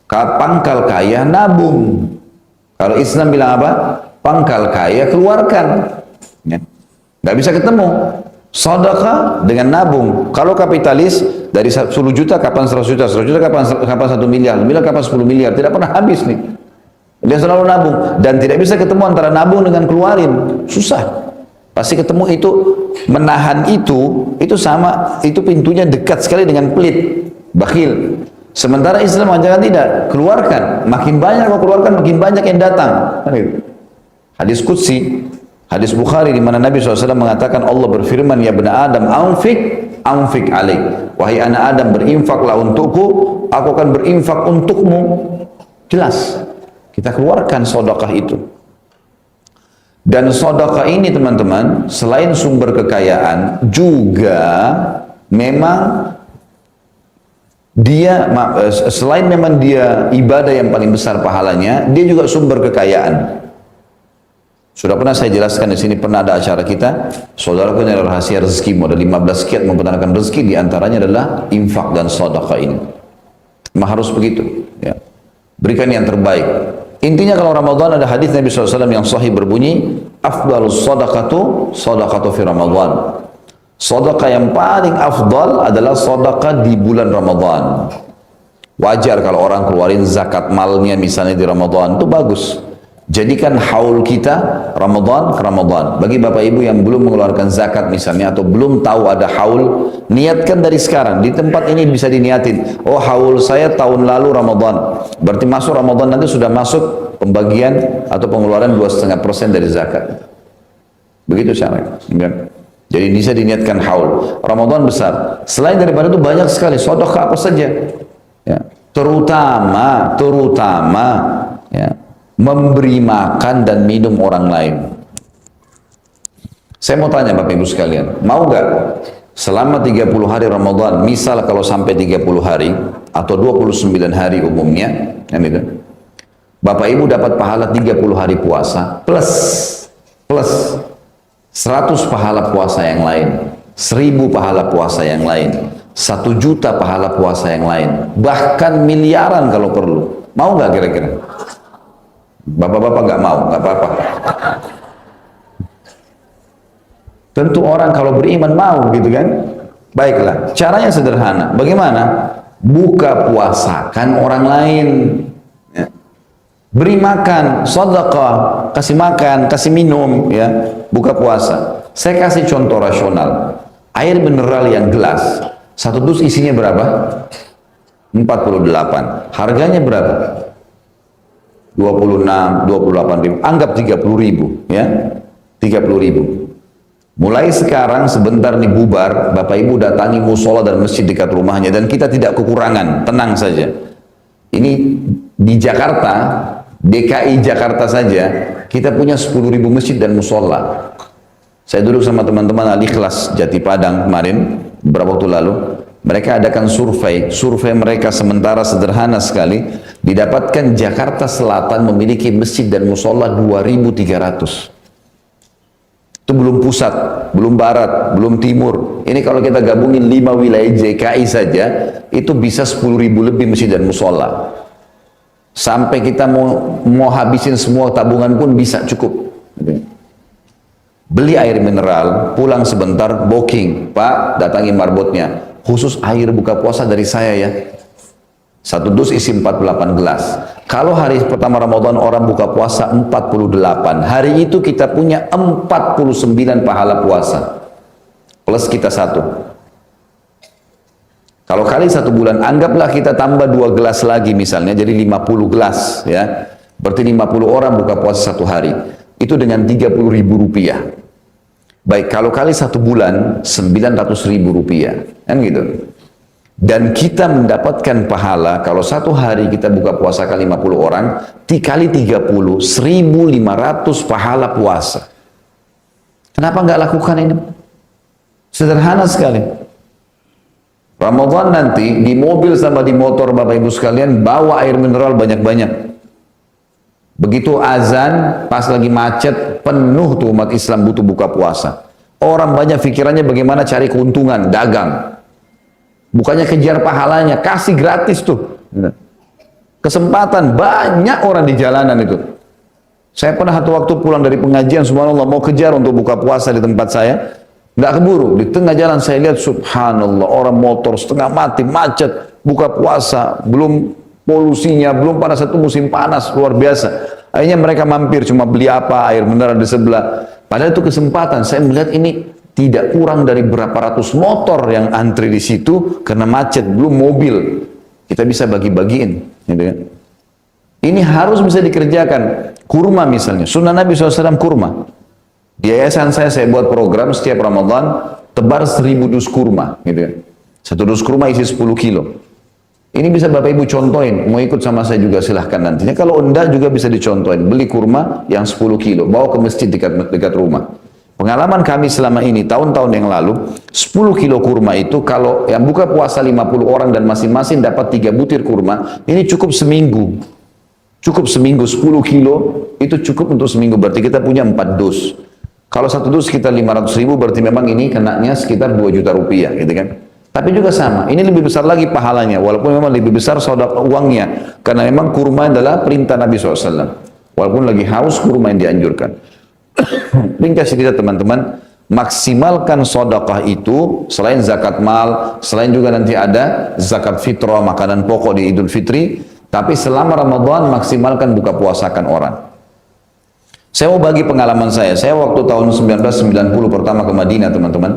pangkal kaya nabung. Kalau Islam bilang apa? Pangkal kaya keluarkan. Ya. Nggak bisa ketemu. Sedekah dengan nabung. Kalau kapitalis dari 10 juta kapan 100 juta, 100 juta kapan 1 miliar, miliar kapan 10 miliar, tidak pernah habis nih. Dia selalu nabung dan tidak bisa ketemu antara nabung dengan keluarin. Susah. Pasti ketemu itu menahan itu sama, itu pintunya dekat sekali dengan pelit, bakhil. Sementara Islam mengajarkan tidak, keluarkan. Makin banyak kau keluarkan, makin banyak yang datang. Hadis Qudsi, hadis Bukhari di mana Nabi SAW mengatakan Allah berfirman, ya bena Adam, anfik alaik. Wahai anak Adam, berinfaklah untukku, aku akan berinfak untukmu. Jelas, kita keluarkan sedekah itu. Dan sedekah ini teman-teman, selain sumber kekayaan, juga memang dia, selain memang dia ibadah yang paling besar pahalanya, dia juga sumber kekayaan. Sudah pernah saya jelaskan di sini, pernah ada acara kita, saudara punya rahasia rezeki, ada 15 kiat mempertahankan rezeki, diantaranya adalah infak dan sedekah ini. Memang harus begitu. Ya. Berikan yang terbaik. Intinya kalau Ramadan ada hadis Nabi SAW yang sahih berbunyi, afdalus sadaqatu sadaqatu fi Ramadan. Sedekah yang paling afdal adalah sedekah di bulan Ramadan. Wajar kalau orang keluarin zakat malnya misalnya di Ramadan, itu bagus. Jadikan haul kita Ramadan ke Ramadan. Bagi Bapak Ibu yang belum mengeluarkan zakat misalnya, atau belum tahu ada haul, niatkan dari sekarang. Di tempat ini bisa diniatin. Oh, haul saya tahun lalu Ramadan. Berarti masuk Ramadan nanti sudah masuk pembagian atau pengeluaran 2,5% dari zakat. Begitu caranya. Jadi bisa diniatkan haul. Ramadan besar. Selain daripada itu banyak sekali sedekah apa saja. Ya. Terutama ya, memberi makan dan minum orang lain. Saya mau tanya Bapak Ibu sekalian, mau nggak selama 30 hari Ramadan, misal kalau sampai 30 hari atau 29 hari umumnya, kan itu, Bapak Ibu dapat pahala 30 hari puasa plus 100 pahala puasa yang lain, 1000 pahala puasa yang lain, 1 juta pahala puasa yang lain, bahkan miliaran kalau perlu. Mau nggak kira-kira? Bapak-bapak nggak mau, nggak apa-apa. Tentu orang kalau beriman mau, gitu kan? Baiklah, caranya sederhana. Bagaimana? Buka puasakan orang lain. Ya. Beri makan, sedekah, kasih makan, kasih minum, ya. Buka puasa. Saya kasih contoh rasional. Air mineral yang gelas, 1 dus isinya berapa? 48. Harganya berapa? 26, 28 ribu. Anggap 30 ribu, ya. 30 ribu. Mulai sekarang sebentar nih bubar, Bapak Ibu datangi musola dan masjid dekat rumahnya dan kita tidak kekurangan, tenang saja. Ini di Jakarta, DKI Jakarta saja, kita punya 10.000 masjid dan musola. Saya duduk sama teman-teman ahli kelas Jati Padang kemarin, beberapa waktu lalu. Mereka adakan survei mereka sementara sederhana sekali, didapatkan Jakarta Selatan memiliki masjid dan musola 2.300. Itu belum pusat, belum barat, belum timur. Ini kalau kita gabungin 5 wilayah JKI saja, itu bisa 10.000 lebih masjid dan musola. Sampai kita mau habisin semua tabungan pun bisa cukup. Beli air mineral, pulang sebentar, booking. Pak, datangi marbotnya. Khusus air buka puasa dari saya ya. Satu dus isi 48 gelas. Kalau hari pertama Ramadan orang buka puasa 48. Hari itu kita punya 49 pahala puasa. Plus kita satu. Kalau kali 1 bulan, anggaplah kita tambah 2 gelas lagi misalnya, jadi 50 gelas ya. Berarti 50 orang buka puasa 1 hari. Itu dengan 30.000 rupiah. Baik, kalau kali 1 bulan, 900.000 rupiah. Kan gitu. Dan kita mendapatkan pahala, kalau 1 hari kita buka puasa kali 50 orang, dikali 30, 1.500 pahala puasa. Kenapa nggak lakukan ini? Sederhana sekali. Ramadan nanti, di mobil sama di motor Bapak Ibu sekalian, bawa air mineral banyak-banyak. Begitu azan, pas lagi macet, penuh tuh umat Islam butuh buka puasa. Orang banyak pikirannya bagaimana cari keuntungan, dagang. Bukannya kejar pahalanya, kasih gratis tuh. Kesempatan, banyak orang di jalanan itu. Saya pernah satu waktu pulang dari pengajian, subhanallah, mau kejar untuk buka puasa di tempat saya. Nggak keburu, di tengah jalan saya lihat, subhanallah, orang motor setengah mati, macet, buka puasa, belum polusinya, belum pada satu musim panas, luar biasa. Akhirnya mereka mampir, cuma beli apa, air mineral di sebelah. Padahal itu kesempatan, saya melihat ini tidak kurang dari berapa ratus motor yang antri di situ karena macet, belum mobil. Kita bisa bagi-bagiin, gitu kan? Ini harus bisa dikerjakan. Kurma misalnya, sunnah Nabi SAW kurma. Di yayasan saya buat program setiap Ramadan tebar 1.000 dus kurma, gitu kan? 1 dus kurma isi 10 kilo. Ini bisa Bapak Ibu contohin, mau ikut sama saya juga silahkan nantinya. Kalau enggak juga bisa dicontohin, beli kurma yang 10 kilo, bawa ke masjid dekat rumah. Pengalaman kami selama ini, tahun-tahun yang lalu, 10 kilo kurma itu kalau yang buka puasa 50 orang dan masing-masing dapat 3 butir kurma, ini cukup seminggu. Cukup seminggu, 10 kilo itu cukup untuk seminggu, berarti kita punya 4 dus. Kalau 1 dus sekitar 500.000, berarti memang ini kenanya sekitar 2 juta rupiah, gitu kan. Tapi juga sama, ini lebih besar lagi pahalanya, walaupun memang lebih besar sedekah uangnya, karena memang kurma adalah perintah Nabi SAW. Walaupun lagi haus, kurma yang dianjurkan. Ringkas cerita teman-teman, maksimalkan sedekah itu, selain zakat mal, selain juga nanti ada zakat fitrah, makanan pokok di Idul Fitri, tapi selama Ramadan maksimalkan buka puasakan orang. Saya mau bagi pengalaman saya waktu tahun 1990 pertama ke Madinah teman-teman.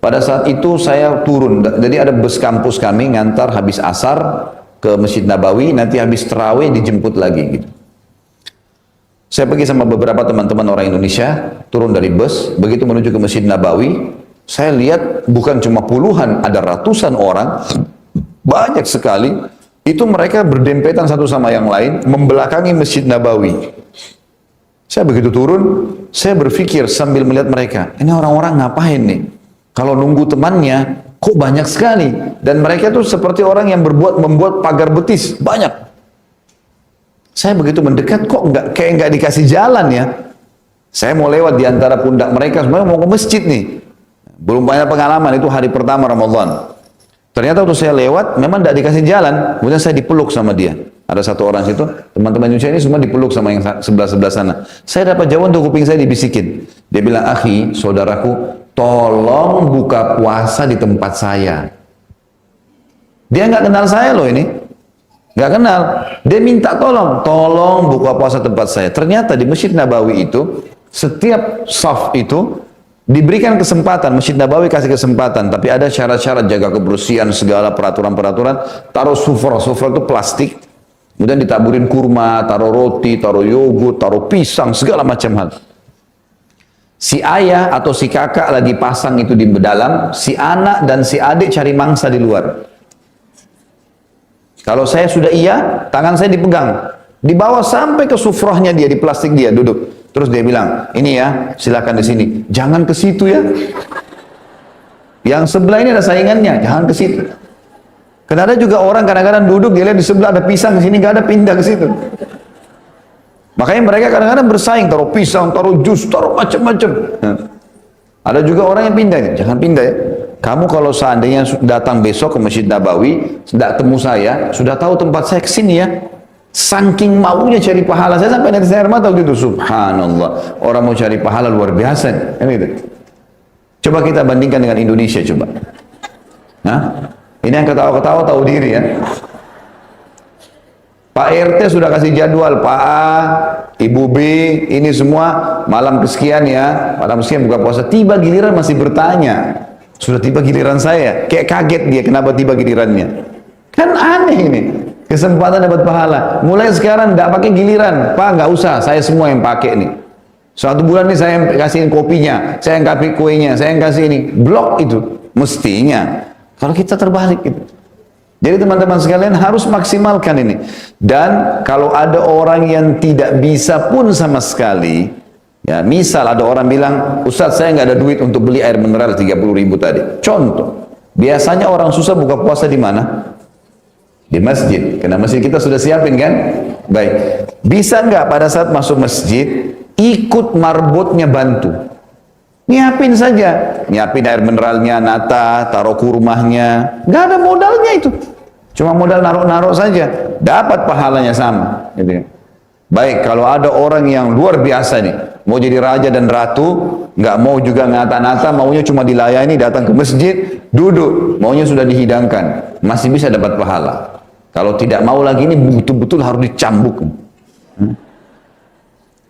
Pada saat itu saya turun, jadi ada bus kampus kami ngantar habis asar ke Masjid Nabawi, nanti habis terawih dijemput lagi gitu. Saya pergi sama beberapa teman-teman orang Indonesia, turun dari bus, begitu menuju ke Masjid Nabawi, saya lihat bukan cuma puluhan, ada ratusan orang, banyak sekali, itu mereka berdempetan satu sama yang lain, membelakangi Masjid Nabawi. Saya begitu turun, saya berpikir sambil melihat mereka, ini orang-orang ngapain nih? Kalau nunggu temannya, kok banyak sekali. Dan mereka tuh seperti orang yang membuat pagar betis, banyak. Saya begitu mendekat, kok kayak nggak dikasih jalan ya. Saya mau lewat di antara pundak mereka, semuanya mau ke masjid nih. Belum banyak pengalaman, itu hari pertama Ramadan. Ternyata waktu saya lewat, memang tidak dikasih jalan. Kemudian saya dipeluk sama dia. Ada satu orang situ, teman-teman Indonesia ini semua dipeluk sama yang sebelah-sebelah sana. Saya dapat jawaban untuk kuping saya dibisikin. Dia bilang, akhi, saudaraku, tolong buka puasa di tempat saya. Dia nggak kenal saya loh ini. Nggak kenal. Dia minta tolong buka puasa tempat saya. Ternyata di Masjid Nabawi itu, setiap saf itu diberikan kesempatan, Masjid Nabawi kasih kesempatan, tapi ada syarat-syarat jaga kebersihan, segala peraturan-peraturan, taruh sufra itu plastik, kemudian ditaburin kurma, taruh roti, taruh yogurt, taruh pisang, segala macam hal. Si ayah atau si kakak lagi pasang itu di dalam, si anak dan si adik cari mangsa di luar. Kalau saya sudah iya, tangan saya dipegang, dibawa sampai ke sufrahnya dia, di plastik dia duduk. Terus dia bilang, ini ya, silakan di sini. Jangan ke situ ya. Yang sebelah ini ada saingannya, jangan ke situ. Karena ada juga orang kadang-kadang duduk, dia lihat di sebelah ada pisang, di sini nggak ada, pindah ke situ. Makanya mereka kadang-kadang bersaing, taruh pisang, taruh jus, taruh macam-macam. Nah, ada juga orang yang pindah, jangan pindah ya. Kamu kalau seandainya datang besok ke Masjid Nabawi, tidak temu saya, sudah tahu tempat saya kesini ya. Saking maunya cari pahala, saya sampai netes air mata gitu. Subhanallah, orang mau cari pahala luar biasa. Kan gitu. Coba kita bandingkan dengan Indonesia coba. Nah, ini yang ketawa-ketawa tahu diri ya. Pak RT sudah kasih jadwal, Pak A, Ibu B, ini semua malam kesekian ya, malam kesekian buka puasa. Tiba giliran masih bertanya, sudah tiba giliran saya, kayak kaget dia kenapa tiba gilirannya. Kan aneh ini, kesempatan dapat pahala. Mulai sekarang tidak pakai giliran, Pak nggak usah, saya semua yang pakai nih. Suatu bulan ini saya yang kasihin kopinya, saya yang kasih kuenya, saya yang kasih ini, blok itu mestinya. Kalau kita terbalik gitu. Jadi teman-teman sekalian harus maksimalkan ini. Dan kalau ada orang yang tidak bisa pun sama sekali, ya misal ada orang bilang, Ustaz saya nggak ada duit untuk beli air mineral 30.000 tadi. Contoh, biasanya orang susah buka puasa di mana? Di masjid. Karena masjid kita sudah siapin kan? Baik. Bisa nggak pada saat masuk masjid, ikut marbotnya bantu? Nyiapin saja. Nyiapin air mineralnya, nata, taruh kurmahnya. Nggak ada modalnya itu. Cuma modal naruh-naruh saja, dapat pahalanya sama. Gitu. Baik, kalau ada orang yang luar biasa nih, mau jadi raja dan ratu, nggak mau juga ngata-nata, maunya cuma dilayani, datang ke masjid, duduk, maunya sudah dihidangkan, masih bisa dapat pahala. Kalau tidak mau lagi ini betul-betul harus dicambuk.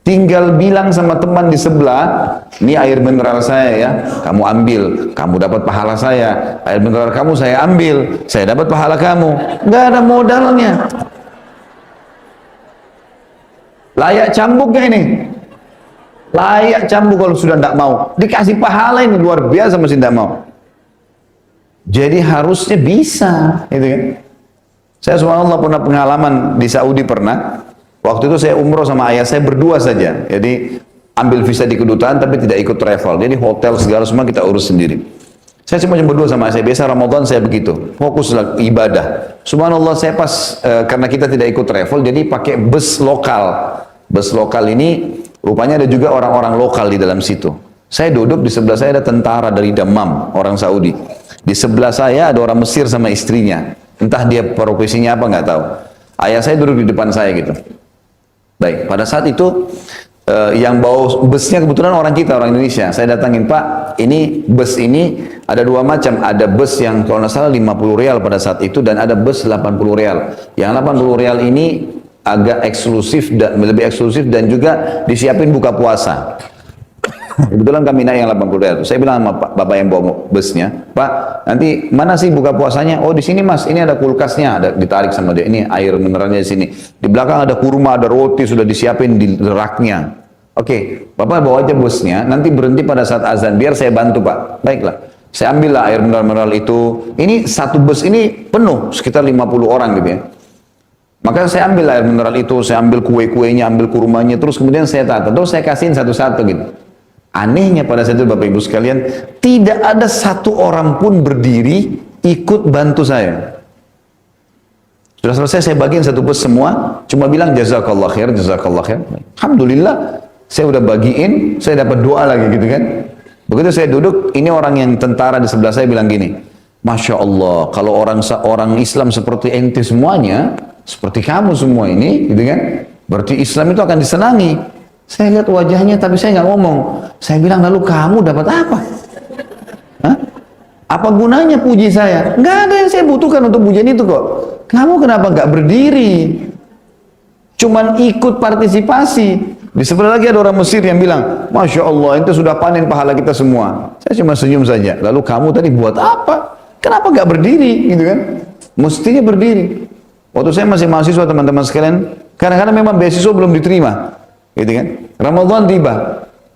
Tinggal bilang sama teman di sebelah, ini air mineral saya ya, kamu ambil, kamu dapat pahala saya. Air mineral kamu saya ambil, saya dapat pahala kamu. Nggak ada modalnya. Layak cambuk gak ini? Layak cambuk kalau sudah tidak mau. Dikasih pahala ini luar biasa masih tidak mau. Jadi harusnya bisa, gitu kan? Saya subhanallah pernah pengalaman di Saudi pernah. Waktu itu saya umroh sama ayah saya berdua saja. Jadi ambil visa di kedutaan tapi tidak ikut travel. Jadi hotel segala semua kita urus sendiri. Saya cuma berdua sama ayah saya. Biasa Ramadan saya begitu. Fokuslah ibadah. Subhanallah saya pas karena kita tidak ikut travel jadi pakai bus lokal. Bus lokal ini rupanya ada juga orang-orang lokal di dalam situ. Saya duduk di sebelah saya ada tentara dari Dammam, orang Saudi. Di sebelah saya ada orang Mesir sama istrinya. Entah dia profesinya apa nggak tahu. Ayah saya duduk di depan saya gitu. Baik, pada saat itu yang bawa busnya kebetulan orang kita, orang Indonesia. Saya datangin, Pak, ini bus ini ada dua macam. Ada bus yang kalau nggak salah 50 rial pada saat itu dan ada bus 80 rial. Yang 80 rial ini agak eksklusif dan lebih eksklusif dan juga disiapin buka puasa. Kebetulan kami naik yang 80 rial. Saya bilang sama bapak yang bawa busnya, Pak, nanti mana sih buka puasanya? Oh di sini mas, ini ada kulkasnya, ada ditarik sama dia. Ini air mineralnya di sini. Di belakang ada kurma, ada roti sudah disiapin di raknya. Oke, bapak bawa aja busnya. Nanti berhenti pada saat azan, biar saya bantu pak. Baiklah, saya ambillah air mineral itu. Ini satu bus ini penuh, sekitar 50 orang gitu ya. Maka saya ambil air mineral itu, saya ambil kue-kuenya, ambil kurmanya, terus kemudian saya tata, terus saya kasihin satu-satu gitu. Anehnya pada saat itu Bapak Ibu sekalian, tidak ada satu orang pun berdiri ikut bantu saya. Sudah selesai saya bagiin satu bus semua, cuma bilang jazakallah khair, jazakallah khair. Alhamdulillah, saya udah bagiin, saya dapat doa lagi gitu kan. Begitu saya duduk, ini orang yang tentara di sebelah saya bilang gini, Masya Allah, kalau orang Islam seperti ente semuanya, seperti kamu semua ini, gitu kan, berarti Islam itu akan disenangi. Saya lihat wajahnya tapi saya nggak ngomong. Saya bilang, lalu kamu dapat apa? Hah? Apa gunanya puji saya? Nggak ada yang saya butuhkan untuk pujian itu kok. Kamu kenapa nggak berdiri? Cuman ikut partisipasi. Di sebelah lagi ada orang Mesir yang bilang, Masya Allah, itu sudah panen pahala kita semua. Saya cuma senyum saja. Lalu kamu tadi buat apa? Kenapa nggak berdiri? Gitu kan? Mestinya berdiri. Waktu saya masih mahasiswa teman-teman sekalian, kadang-kadang memang beasiswa belum diterima. Gitu kan? Ramadan tiba.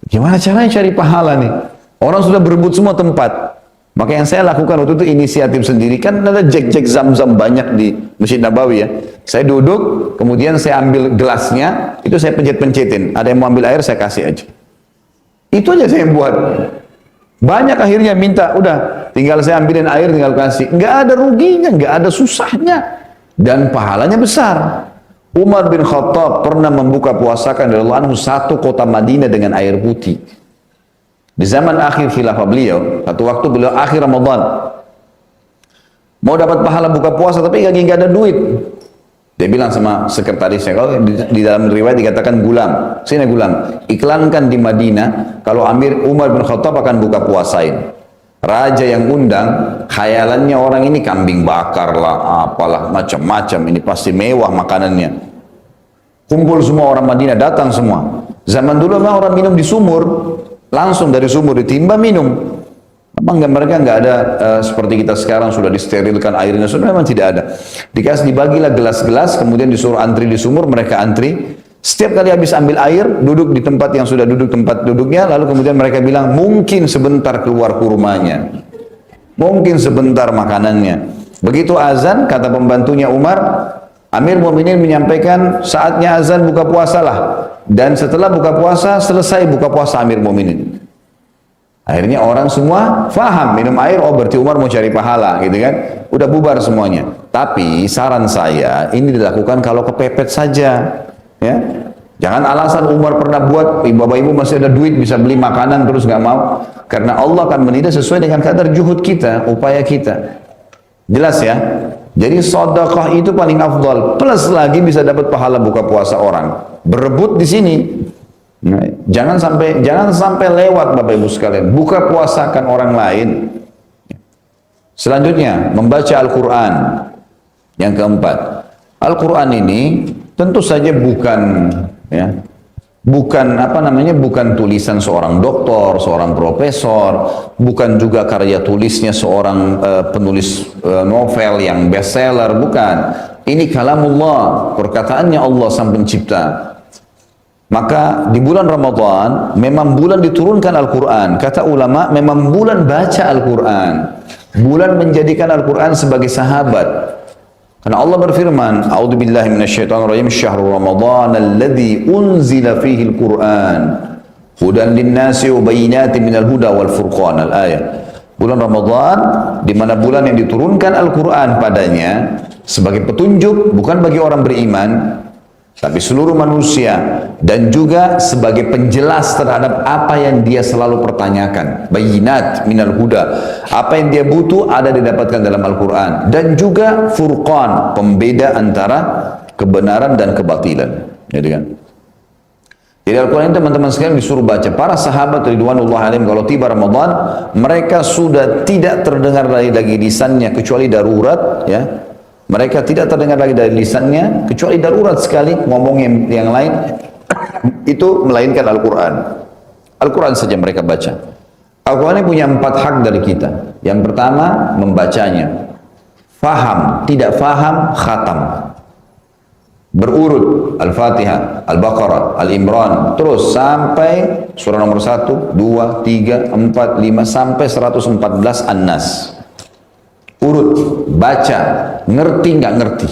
Gimana caranya cari pahala nih? Orang sudah berebut semua tempat. Maka yang saya lakukan waktu itu inisiatif sendiri, kan ada jek-jek Zam-Zam banyak di Masjid Nabawi ya. Saya duduk, kemudian saya ambil gelasnya, itu saya pencet-pencetin. Ada yang mau ambil air, saya kasih aja. Itu aja saya buat. Banyak akhirnya minta, udah tinggal saya ambilin air, tinggal kasih. Nggak ada ruginya, nggak ada susahnya. Dan pahalanya besar. Umar bin Khattab pernah membuka puasakan dari Allah satu kota Madinah dengan air putih. Di zaman akhir khilafah beliau, satu waktu beliau akhir Ramadan, mau dapat pahala buka puasa tapi lagi nggak ada duit. Dia bilang sama sekretarisnya, kalau di dalam riwayat dikatakan gulam, sini gulam, iklankan di Madinah kalau Amir Umar bin Khattab akan buka puasain. Raja yang undang, khayalannya orang ini kambing bakar lah, apalah macam-macam, ini pasti mewah makanannya. Kumpul semua orang Madinah, datang semua. Zaman dulu memang orang minum di sumur, langsung dari sumur ditimba minum. Memang mereka nggak ada seperti kita sekarang sudah disterilkan airnya, sudah memang tidak ada. Dikasih dibagilah gelas-gelas, kemudian disuruh antri di sumur, mereka antri. Setiap kali habis ambil air, duduk di tempat yang sudah duduk tempat duduknya, lalu kemudian mereka bilang mungkin sebentar keluar kurmanya, mungkin sebentar makanannya. Begitu azan, kata pembantunya Umar, Amir Mu'minin menyampaikan saatnya azan buka puasa lah. Dan setelah buka puasa, selesai buka puasa Amir Mu'minin. Akhirnya orang semua faham minum air, oh berarti Umar mau cari pahala gitu kan. Udah bubar semuanya. Tapi saran saya ini dilakukan kalau kepepet saja. Ya, jangan alasan Umar pernah buat, bapak-ibu masih ada duit bisa beli makanan terus nggak mau. Karena Allah akan menilai sesuai dengan kadar juhud kita, upaya kita. Jelas ya? Jadi sedekah itu paling afdal, plus lagi bisa dapat pahala buka puasa orang. Berebut di sini. Nah, jangan sampai lewat Bapak Ibu sekalian. Buka puasakan orang lain. Selanjutnya membaca Al-Quran. Yang keempat, Al-Quran ini tentu saja bukan bukan tulisan seorang doktor, seorang profesor, bukan juga karya tulisnya seorang penulis novel yang bestseller, bukan. Ini kalamullah, perkataannya Allah sang pencipta. Maka di bulan Ramadan memang bulan diturunkan Al-Quran. Kata ulama memang bulan baca Al-Quran, bulan menjadikan Al-Quran sebagai sahabat. Karena Allah berfirman, A'udzubillahi minasyaitonirrajim, syahrul Ramadan alladzi unzila fihi al-Qur'an hudan lin-nasi wa bayyinatin minal huda wal furqan. Al-ayat. Bulan Ramadan di mana bulan yang diturunkan Al-Qur'an padanya sebagai petunjuk bukan bagi orang beriman tapi seluruh manusia, dan juga sebagai penjelas terhadap apa yang dia selalu pertanyakan. Bayyinat minal huda, apa yang dia butuh ada didapatkan dalam Al-Quran, dan juga furqan, pembeda antara kebenaran dan kebatilan. Jadi kan, jadi Al-Quran teman-teman sekalian disuruh baca. Para sahabat ridwanullah alaihim kalau tiba Ramadan mereka sudah tidak terdengar lagi lisannya kecuali darurat, ya. Mereka tidak terdengar lagi dari lisannya kecuali darurat sekali ngomong yang lain itu melainkan Al-Quran. Al-Quran saja mereka baca. Al-Quran ini punya 4 hak dari kita. Yang pertama membacanya, faham, tidak faham khatam, berurut Al-Fatihah, Al-Baqarah, Al-Imran, terus sampai surah nomor 1, 2, 3, 4, 5 sampai 114 An-Nas. Urut, baca, ngerti nggak ngerti.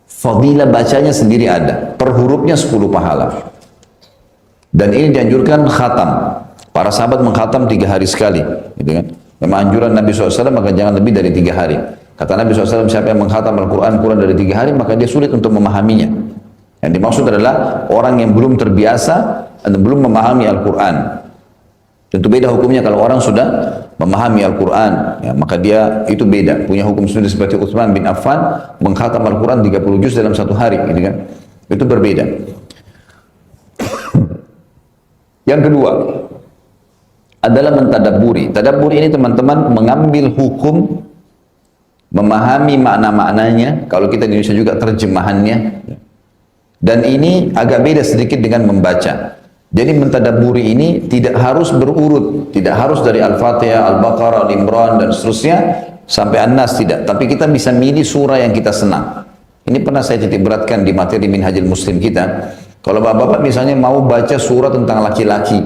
Fadilah bacanya sendiri ada, per hurufnya 10 pahala. Dan ini dianjurkan khatam. Para sahabat mengkhatam 3 hari sekali, gitu kan. Memang anjuran Nabi SAW, maka jangan lebih dari 3 hari. Kata Nabi SAW, siapa yang mengkhatam Al-Quran kurang dari 3 hari, maka dia sulit untuk memahaminya. Yang dimaksud adalah orang yang belum terbiasa dan belum memahami Al-Quran. Tentu beda hukumnya kalau orang sudah memahami Al-Quran, ya, maka dia itu beda, punya hukum sendiri. Seperti Utsman bin Affan mengkhatam Al-Quran 30 juz dalam 1 hari, gitu kan. Itu berbeda. Yang kedua adalah mentadabburi. Tadabbur ini teman-teman mengambil hukum, memahami makna-maknanya, kalau kita di Indonesia juga terjemahannya. Dan ini agak beda sedikit dengan membaca. Jadi mentadabburi ini tidak harus berurut, tidak harus dari Al-Fatihah, Al-Baqarah, Al-Imran dan seterusnya sampai An-Nas, tidak. Tapi kita bisa milih surah yang kita senang. Ini pernah saya titik beratkan di materi Minhajul Muslim kita. Kalau bapak-bapak misalnya mau baca surah tentang laki-laki,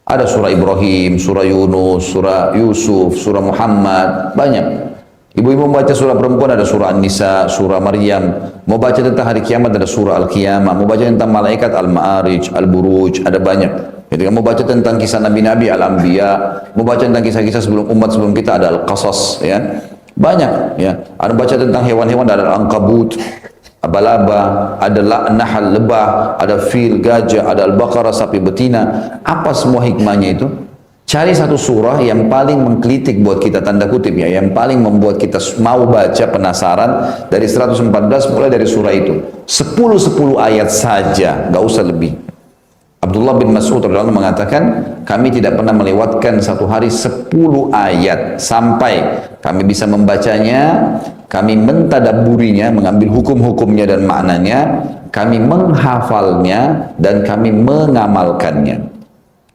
ada surah Ibrahim, surah Yunus, surah Yusuf, surah Muhammad, banyak. Ibu-ibu mau baca surah perempuan ada surah An-Nisa, surah Maryam. Mau baca tentang hari kiamat ada surah Al-Qiyamah. Mau baca tentang malaikat Al-Ma'arij, Al-Buruj, ada banyak. Jadi mau baca tentang kisah Nabi-Nabi, Al-Anbiya. Mau baca tentang kisah-kisah sebelum umat sebelum kita ada Al-Qasas, ya. Banyak, ya. Ada baca tentang hewan-hewan ada Al-Ankabut, Abalaba, ada Nahal, lebah, ada fil, gajah, ada Al-Baqarah, sapi betina. Apa semua hikmahnya itu? Cari satu surah yang paling menggelitik buat kita, tanda kutip ya, yang paling membuat kita mau baca, penasaran. Dari 114 mulai dari surah itu. 10 ayat saja, nggak usah lebih. Abdullah bin Mas'ud radhiyallahu anhu mengatakan, kami tidak pernah melewatkan satu hari 10 ayat sampai kami bisa membacanya, kami mentadabburinya, mengambil hukum-hukumnya dan maknanya, kami menghafalnya dan kami mengamalkannya.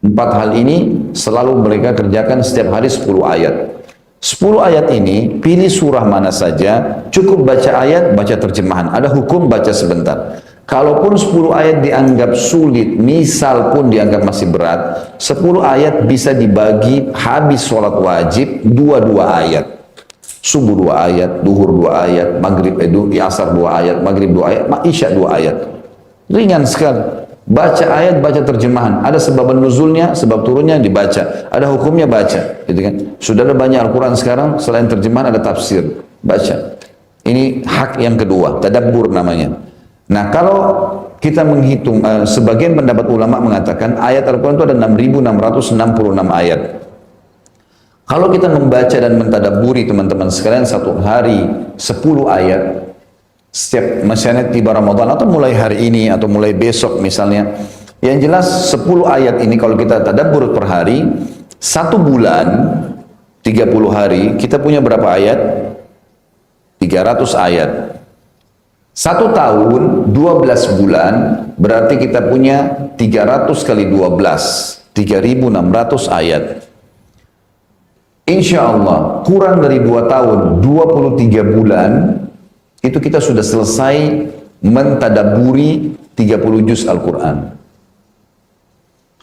4 hal ini selalu mereka kerjakan setiap hari 10 ayat. 10 ayat ini, pilih surah mana saja, cukup baca ayat, baca terjemahan. Ada hukum, baca sebentar. Kalaupun 10 ayat dianggap sulit, misal pun dianggap masih berat, 10 ayat bisa dibagi habis sholat wajib, 2 ayat. Subuh 2 ayat, duhur 2 ayat, maghrib, asar 2 ayat, maghrib 2 ayat, isya 2 ayat. Ringan sekali. Baca ayat, baca terjemahan. Ada sebab nuzulnya, sebab turunnya dibaca. Ada hukumnya baca, gitu kan? Sudah ada banyak Al-Quran sekarang, selain terjemahan ada tafsir. Baca. Ini hak yang kedua, tadabbur namanya. Nah, kalau kita menghitung, sebagian pendapat ulama mengatakan ayat Al-Quran itu ada 6.666 ayat. Kalau kita membaca dan mentadabburi teman-teman sekalian satu hari 10 ayat, setiap misalnya tiba Ramadan atau mulai hari ini atau mulai besok misalnya, yang jelas 10 ayat ini kalau kita tadabbur per hari, 1 bulan 30 hari kita punya berapa ayat? 300 ayat. 1 tahun 12 bulan berarti kita punya 300 kali 12, 3.600 ayat. Insya Allah kurang dari 2 tahun 23 bulan itu kita sudah selesai mentadabburi 30 juz Al-Quran.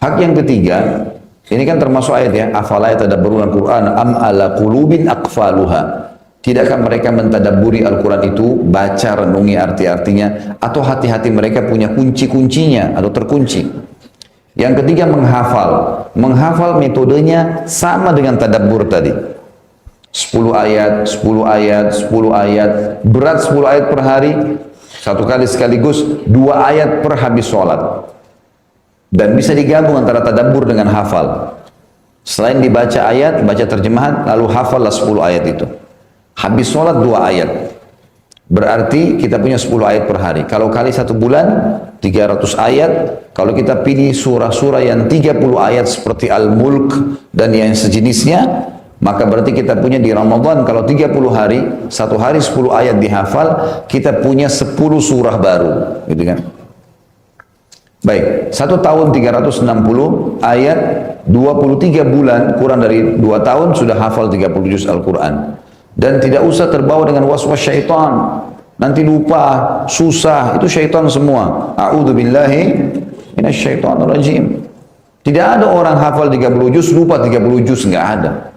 Hak yang ketiga, ini kan termasuk ayat ya, afala yatadabbaruna Al-Quran am ala qulubin aqfaluha. Tidakkah mereka mentadabburi Al-Quran itu, baca, renungi arti-artinya, atau hati-hati mereka punya kunci-kuncinya atau terkunci. Yang ketiga menghafal. Menghafal metodenya sama dengan tadabbur tadi. 10 ayat, 10 ayat, 10 ayat, berat 10 ayat per hari, satu kali sekaligus, 2 ayat per habis sholat. Dan bisa digabung antara tadabbur dengan hafal. Selain dibaca ayat, baca terjemahan, lalu hafallah 10 ayat itu. Habis sholat 2 ayat. Berarti kita punya 10 ayat per hari. Kalau kali 1 bulan, 300 ayat. Kalau kita pilih surah-surah yang 30 ayat seperti Al-Mulk dan yang sejenisnya, maka berarti kita punya di Ramadan kalau 30 hari, 1 hari 10 ayat dihafal, kita punya 10 surah baru, gitu kan? Baik, 1 tahun 360 ayat, 23 bulan, kurang dari 2 tahun sudah hafal 30 juz Al-Quran. Dan tidak usah terbawa dengan waswas syaitan. Nanti lupa, susah, itu syaitan semua. A'udzubillahi minasyaitonirrajim. Tidak ada orang hafal 30 juz, lupa 30 juz, nggak ada.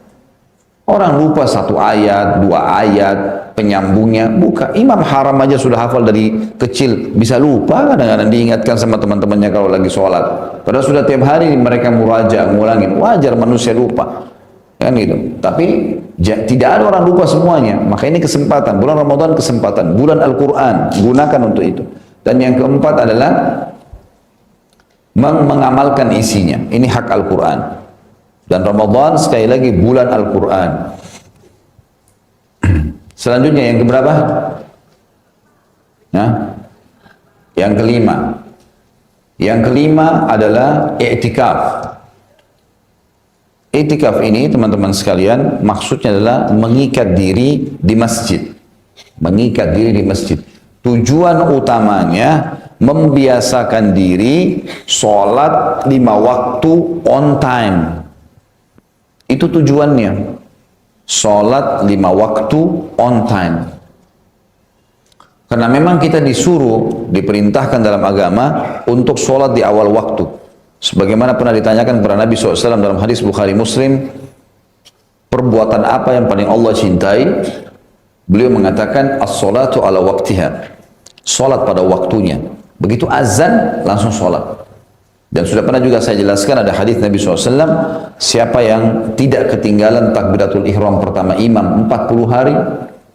Orang lupa 1 ayat, 2 ayat, penyambungnya, bukan. Imam Haram aja sudah hafal dari kecil, bisa lupa kadang-kadang diingatkan sama teman-temannya kalau lagi sholat. Padahal sudah tiap hari mereka muraja, ngulangin. Wajar manusia lupa, kan gitu. Tapi tidak ada orang lupa semuanya. Maka ini kesempatan, bulan Ramadan kesempatan, bulan Al-Quran, gunakan untuk itu. Dan yang keempat adalah mengamalkan isinya. Ini hak Al-Quran. Dan Ramadan sekali lagi bulan Al-Quran. Selanjutnya yang keberapa? Nah, yang kelima. Yang kelima adalah i'tikaf. I'tikaf ini teman-teman sekalian maksudnya adalah mengikat diri di masjid. Mengikat diri di masjid. Tujuan utamanya membiasakan diri sholat 5 waktu on time. Itu tujuannya. Sholat 5 waktu on time. Karena memang kita disuruh, diperintahkan dalam agama untuk sholat di awal waktu. Sebagaimana pernah ditanyakan kepada Nabi SAW dalam hadis Bukhari Muslim, perbuatan apa yang paling Allah cintai? Beliau mengatakan, as-salatu ala waktiha. Sholat pada waktunya. Begitu azan, langsung sholat. Dan sudah pernah juga saya jelaskan, ada hadis Nabi SAW, siapa yang tidak ketinggalan takbiratul ihram pertama imam 40 hari,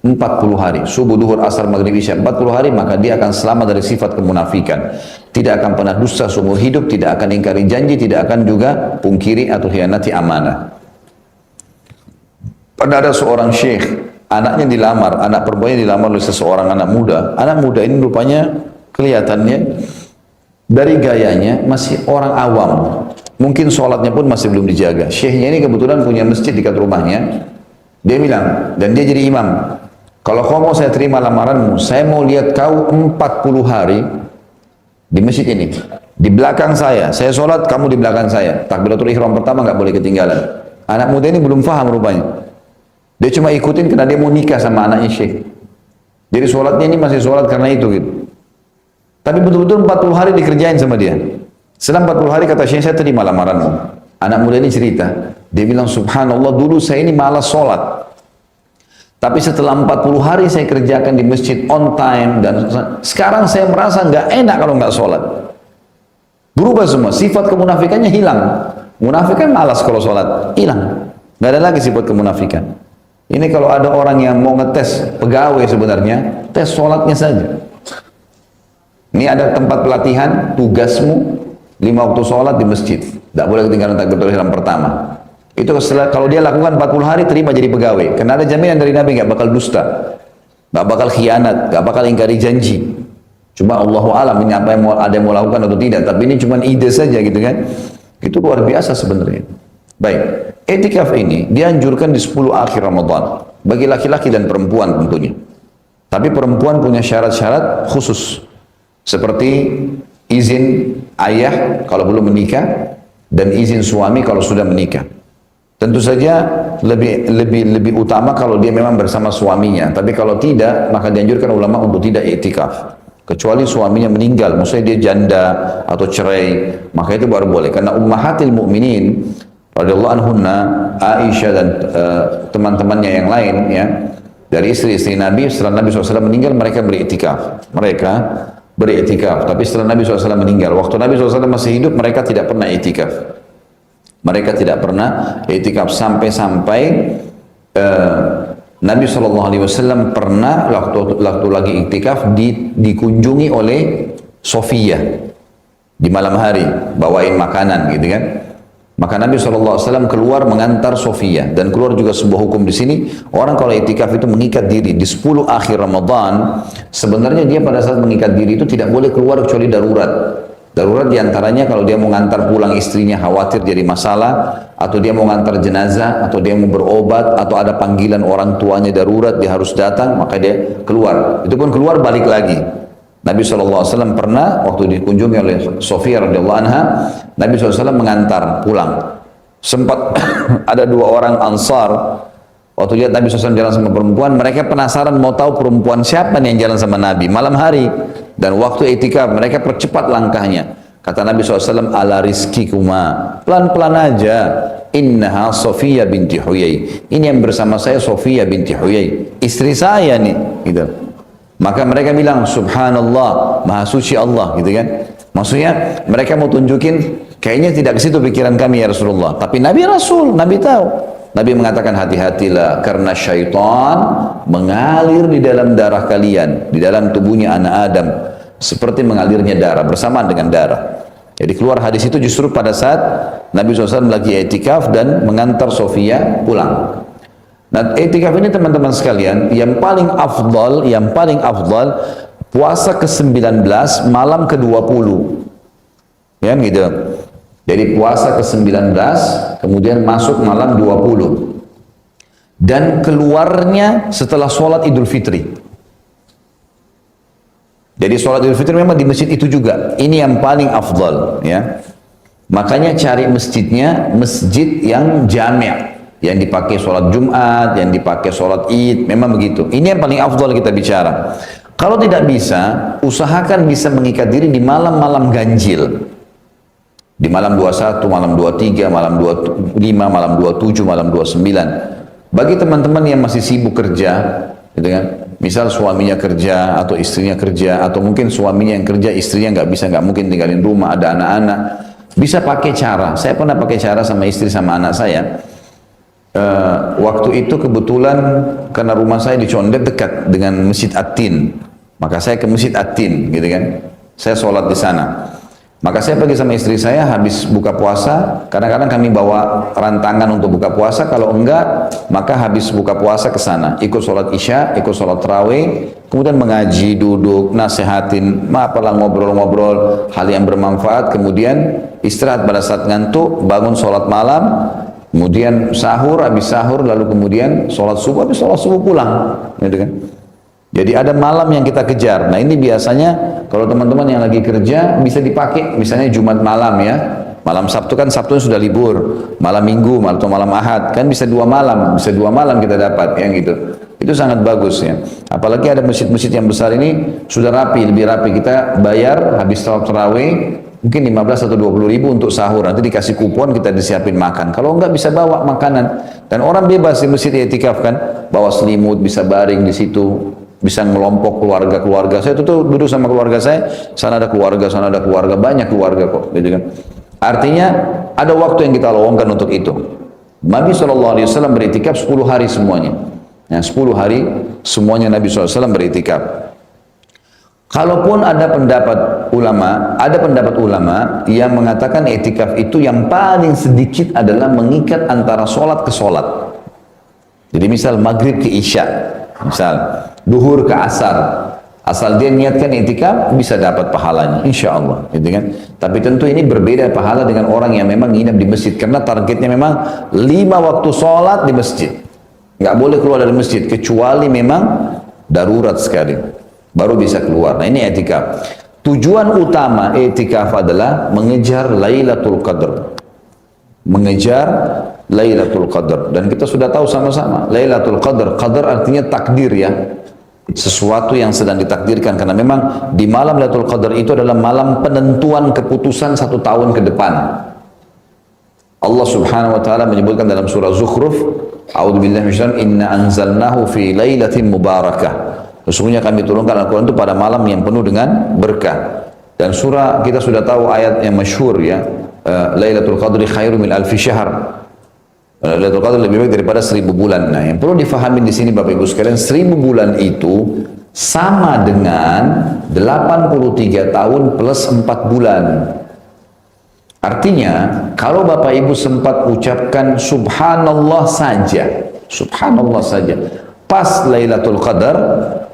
40 hari, subuh, duhur, asar, maghrib, isya, 40 hari, maka dia akan selamat dari sifat kemunafikan. Tidak akan pernah dusta seumur hidup, tidak akan ingkari janji, tidak akan juga pungkiri atau khianati amanah. Pernah ada seorang syekh, anaknya dilamar, anak perempuannya dilamar oleh seseorang anak muda. Anak muda ini rupanya kelihatannya dari gayanya masih orang awam. Mungkin sholatnya pun masih belum dijaga. Syekhnya ini kebetulan punya masjid dekat rumahnya. Dia bilang, dan dia jadi imam. Kalau kau mau saya terima lamaranmu, saya mau lihat kau 40 hari di masjid ini. Di belakang saya sholat, kamu di belakang saya. Takbiratul ihram pertama nggak boleh ketinggalan. Anak muda ini belum paham rupanya. Dia cuma ikutin karena dia mau nikah sama anaknya syekh. Jadi sholatnya ini masih sholat karena itu gitu. Tapi betul-betul 40 hari dikerjain sama dia. Setelah 40 hari kata syekh, saya terima lamaranmu. Anak muda ini cerita. Dia bilang, subhanallah, dulu saya ini malas sholat. Tapi setelah 40 hari saya kerjakan di masjid on time, dan sekarang saya merasa nggak enak kalau nggak sholat. Berubah semua, sifat kemunafikannya hilang. Munafikan malas kalau sholat, hilang. Nggak ada lagi sifat kemunafikan. Ini kalau ada orang yang mau ngetes pegawai sebenarnya, tes sholatnya saja. Ini ada tempat pelatihan, tugasmu 5 waktu sholat di masjid. Tidak boleh ketinggalan takbiratul ihram pertama. Itu setelah, kalau dia lakukan 40 hari, terima jadi pegawai. Karena ada jaminan dari Nabi, nggak bakal dusta, nggak bakal khianat, nggak bakal ingkari janji. Cuma Allahu alam ini apa yang ada yang mau lakukan atau tidak. Tapi ini cuma ide saja gitu kan. Itu luar biasa sebenarnya. Baik, etikaf ini dianjurkan di 10 akhir Ramadan bagi laki-laki dan perempuan tentunya. Tapi perempuan punya syarat-syarat khusus, seperti izin ayah kalau belum menikah dan izin suami kalau sudah menikah. Tentu saja lebih utama kalau dia memang bersama suaminya. Tapi kalau tidak, maka dianjurkan ulama untuk tidak iktikaf. Kecuali suaminya meninggal, maksudnya dia janda atau cerai, maka itu baru boleh. Karena ummahatil mu'minin radhiyallahu anhunna, Aisyah dan teman-temannya yang lain ya, dari istri-istri Nabi, setelah Nabi SAW meninggal mereka beriktikaf. Tapi setelah Nabi SAW meninggal, waktu Nabi SAW masih hidup mereka tidak pernah iktikaf. Mereka tidak pernah iktikaf sampai-sampai Nabi SAW pernah waktu lagi iktikaf dikunjungi oleh Sofia di malam hari, bawain makanan gitu kan. Maka Nabi SAW keluar mengantar Sofia, dan keluar juga sebuah hukum di sini, orang kalau iktikaf itu mengikat diri di 10 akhir Ramadan. Sebenarnya dia pada saat mengikat diri itu tidak boleh keluar kecuali darurat. Darurat diantaranya kalau dia mau ngantar pulang istrinya khawatir jadi masalah, atau dia mau ngantar jenazah, atau dia mau berobat, atau ada panggilan orang tuanya darurat, dia harus datang, maka dia keluar. Itu pun keluar balik lagi. Nabi SAW pernah waktu dikunjungi oleh Sofia radhiyallahu anha, Nabi SAW mengantar pulang. Sempat ada 2 orang Ansar, waktu lihat Nabi SAW jalan sama perempuan, mereka penasaran mau tahu perempuan siapa nih yang jalan sama Nabi malam hari. Dan waktu iktikaf mereka percepat langkahnya. Kata Nabi SAW, ala rizkikuma, pelan-pelan aja. Innaha Sofia binti Huyai. Ini yang bersama saya Sofia binti Huyai, istri saya nih gitu. Maka mereka bilang, subhanallah, maha suci Allah gitu kan. Maksudnya mereka mau tunjukin kayaknya tidak ke situ pikiran kami ya Rasulullah. Tapi Nabi Rasul, Nabi tahu. Nabi mengatakan hati-hatilah karena syaitan mengalir di dalam darah kalian, di dalam tubuhnya anak Adam, seperti mengalirnya darah, bersamaan dengan darah. Jadi keluar hadis itu justru pada saat Nabi SAW lagi i'tikaf dan mengantar Sofia pulang. Nah, i'tikaf ini teman-teman sekalian, yang paling afdal puasa ke-19 malam ke-20. Ya gitu. Jadi puasa ke-19 kemudian masuk malam 20. Dan keluarnya setelah sholat Idul Fitri. Jadi sholat Idul Fitri memang di masjid itu juga. Ini yang paling afdal ya. Makanya cari masjidnya masjid yang jami', yang dipakai sholat Jumat, yang dipakai sholat Id, memang begitu. Ini yang paling afdal kita bicara. Kalau tidak bisa, usahakan bisa mengikat diri di malam-malam ganjil. Di malam 21, malam 23, malam 25, malam 27, malam 29. Bagi teman-teman yang masih sibuk kerja, gitu kan? Misal suaminya kerja atau istrinya kerja, atau mungkin suaminya yang kerja, istrinya nggak bisa, nggak mungkin tinggalin rumah, ada anak-anak. Bisa pakai cara. Saya pernah pakai cara sama istri sama anak saya. Waktu itu kebetulan karena rumah saya di Condet dekat dengan Masjid At-Tin, maka saya ke Masjid At-Tin, gitu kan? Saya sholat di sana. Maka saya pergi sama istri saya habis buka puasa. Kadang-kadang kami bawa rantangan untuk buka puasa. Kalau enggak, maka habis buka puasa ke sana. Ikut sholat isya, ikut sholat tarawih, kemudian mengaji, duduk, nasihatin, apalah ngobrol-ngobrol, hal yang bermanfaat. Kemudian istirahat pada saat ngantuk, bangun sholat malam, kemudian sahur, habis sahur, lalu kemudian sholat subuh, habis sholat subuh pulang. Gitu kan? Jadi ada malam yang kita kejar. Nah ini biasanya kalau teman-teman yang lagi kerja bisa dipakai. Misalnya Jumat malam ya. Malam Sabtu kan Sabtu sudah libur. Malam Minggu atau malam Ahad. Kan bisa 2 malam. Bisa 2 malam kita dapat. Yang gitu. Itu sangat bagus ya. Apalagi ada masjid-masjid yang besar ini sudah rapi, lebih rapi. Kita bayar habis sholat tarawih mungkin 15 atau 20 ribu untuk sahur. Nanti dikasih kupon, kita disiapin makan. Kalau enggak bisa bawa makanan. Dan orang bebas di masjid i'tikaf kan. Bawa selimut, bisa baring di situ. Bisa ngelompok keluarga-keluarga. Saya tuh duduk sama keluarga saya, sana ada keluarga, sana ada keluarga, banyak keluarga kok, gitu kan. Artinya ada waktu yang kita lowongkan untuk itu. Nabi SAW beritikaf 10 hari semuanya. Nah, 10 hari semuanya Nabi SAW beritikaf. Kalaupun ada pendapat ulama yang mengatakan itikaf itu yang paling sedikit adalah mengikat antara sholat ke sholat. Jadi misal maghrib ke isya, misal duhur ke asar, asal dia niatkan itikaf bisa dapat pahalanya, insya Allah, gitu kan? Tapi tentu ini berbeda pahala dengan orang yang memang nginap di masjid, karena targetnya memang 5 waktu sholat di masjid, nggak boleh keluar dari masjid kecuali memang darurat sekali, baru bisa keluar. Nah ini itikaf. Tujuan utama itikaf adalah mengejar Lailatul Qadar, mengejar Lailatul Qadar. Dan kita sudah tahu sama-sama Lailatul Qadar, qadar artinya takdir ya, sesuatu yang sedang ditakdirkan, karena memang di malam Lailatul Qadar itu adalah malam penentuan keputusan 1 tahun ke depan. Allah Subhanahu wa taala menyebutkan dalam surah Zukhruf, a'udzubillahi minasyaitonir rajim, inna anzalnahu fi lailatin mubarakah. Sesungguhnya kami turunkan Al-Qur'an itu pada malam yang penuh dengan berkah. Dan surah kita sudah tahu ayat yang masyhur ya, Lailatul Qadri khairum min alfi syahr. Lailatul Qadar lebih baik daripada 1000 bulan. Nah, yang perlu difahami di sini Bapak Ibu sekalian, 1000 bulan itu sama dengan 83 tahun plus 4 bulan. Artinya, kalau Bapak Ibu sempat ucapkan subhanallah saja, pas Lailatul Qadar,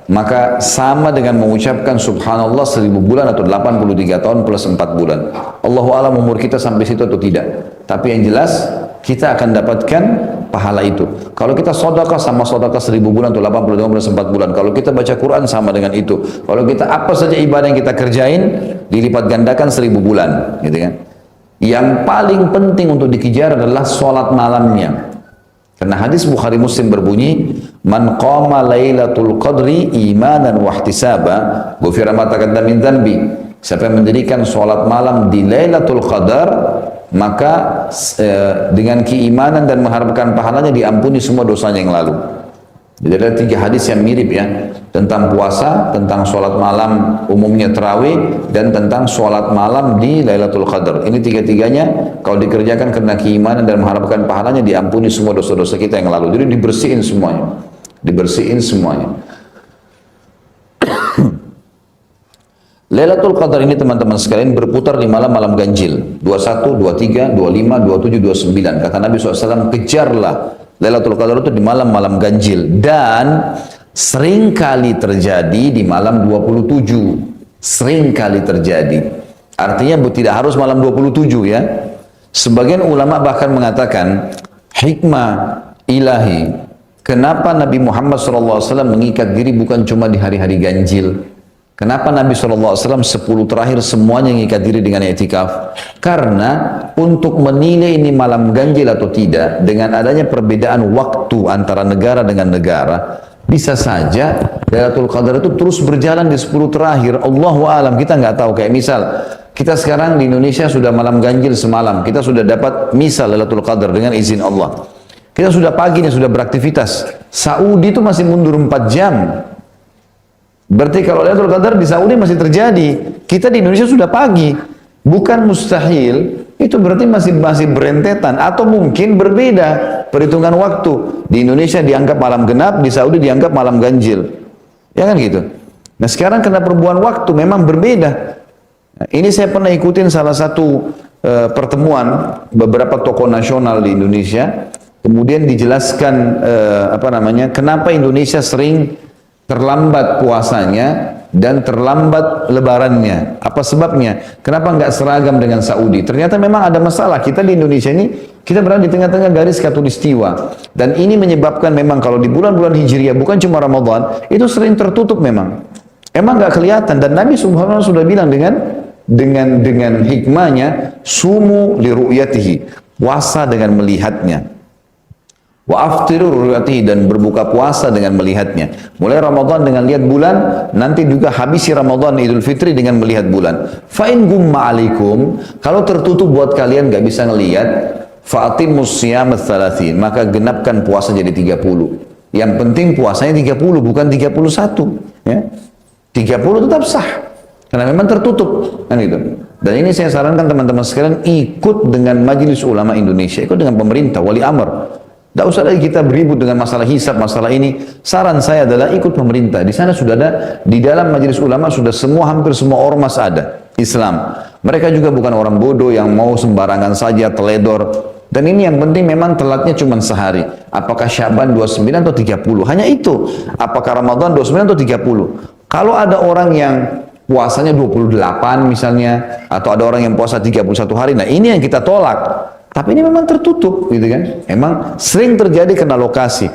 maka sama dengan mengucapkan subhanallah 1000 bulan atau 83 tahun plus 4 bulan. Allahu a'lam umur kita sampai situ atau tidak. Tapi yang jelas, kita akan dapatkan pahala itu. Kalau kita sedekah sama sedekah 1000 bulan atau 82 plus 4 bulan. Kalau kita baca Quran sama dengan itu. Kalau kita apa saja ibadah yang kita kerjain dilipat gandakan 1000 bulan, gitu kan. Yang paling penting untuk dikejar adalah sholat malamnya. Karena hadis Bukhari Muslim berbunyi, man qama lailatul qadri imanan wa ihtisaba, ghufira ma taqaddama min dhanbi. Siapa yang mendirikan sholat malam di Lailatul Qadar, maka dengan keimanan dan mengharapkan pahalanya diampuni semua dosanya yang lalu. Jadi ada 3 hadis yang mirip ya, tentang puasa, tentang sholat malam umumnya tarawih, dan tentang sholat malam di Lailatul Qadar. Ini 3-tiganya kalau dikerjakan karena keimanan dan mengharapkan pahalanya diampuni semua dosa-dosa kita yang lalu. Jadi dibersihin semuanya. Lailatul Qadar ini teman-teman sekalian berputar di malam-malam ganjil 21, 23, 25, 27, 29. Kata Nabi SAW, kejarlah Lailatul Qadar itu di malam-malam ganjil, dan sering kali terjadi di malam 27. Sering kali terjadi. Artinya tidak harus malam 27 ya. Sebagian ulama bahkan mengatakan hikmah ilahi kenapa Nabi Muhammad SAW mengikat diri bukan cuma di hari-hari ganjil. Kenapa Nabi SAW 10 terakhir semuanya mengikat diri dengan i'tikaf? Karena untuk menilai ini malam ganjil atau tidak, dengan adanya perbedaan waktu antara negara dengan negara, Bisa saja Lailatul Qadar itu terus berjalan di 10 terakhir. Allahu alam, kita nggak tahu. Kayak misal, kita sekarang di Indonesia sudah malam ganjil semalam. Kita sudah dapat misal Lailatul Qadar dengan izin Allah. Kita sudah pagi nih, sudah beraktivitas. Saudi itu masih mundur 4 jam. Berarti kalau Lailatul Qadar di Saudi masih terjadi. Kita di Indonesia sudah pagi. Bukan mustahil, itu berarti masih berentetan. Atau mungkin berbeda perhitungan waktu. Di Indonesia dianggap malam genap, di Saudi dianggap malam ganjil. Ya kan gitu. Nah sekarang karena perubahan waktu memang berbeda. Nah, ini saya pernah ikutin salah satu pertemuan beberapa tokoh nasional di Indonesia. Kemudian dijelaskan kenapa Indonesia sering terlambat puasanya dan terlambat lebarannya. Apa sebabnya? Kenapa nggak seragam dengan Saudi? Ternyata memang ada masalah. Kita di Indonesia ini, kita berada di tengah-tengah garis khatulistiwa. Dan ini menyebabkan memang kalau di bulan-bulan Hijriah, bukan cuma Ramadan, itu sering tertutup memang. Emang nggak kelihatan. Dan Nabi Subhanahu sudah bilang dengan hikmahnya, sumu li ru'yatihi, puasa dengan melihatnya. Wa aftiru ru'yatihi, dan berbuka puasa dengan melihatnya. Mulai Ramadan dengan lihat bulan, nanti juga habisi Ramadan Idul Fitri dengan melihat bulan. Fa in gumma alaikum, kalau tertutup buat kalian nggak bisa ngelihat, fa'atimus siyam ats-tsalatsin, maka genapkan puasa jadi 30. Yang penting puasanya 30, bukan 31, ya. 30 tetap sah. Karena memang tertutup, kan gitu. Dan ini saya sarankan teman-teman sekalian ikut dengan Majelis Ulama Indonesia, ikut dengan pemerintah, wali amr. Tidak usah lagi kita beribut dengan masalah hisab, masalah ini. Saran saya adalah ikut pemerintah. Di sana sudah ada, di dalam Majelis Ulama sudah hampir semua ormas ada Islam. Mereka juga bukan orang bodoh yang mau sembarangan saja teledor. Dan ini yang penting memang telatnya cuma sehari. Apakah Syaban 29 atau 30? Hanya itu. Apakah Ramadan 29 atau 30? Kalau ada orang yang puasanya 28 misalnya, atau ada orang yang puasa 31 hari, nah ini yang kita tolak. Tapi ini memang tertutup, gitu kan? Emang sering terjadi karena lokasi.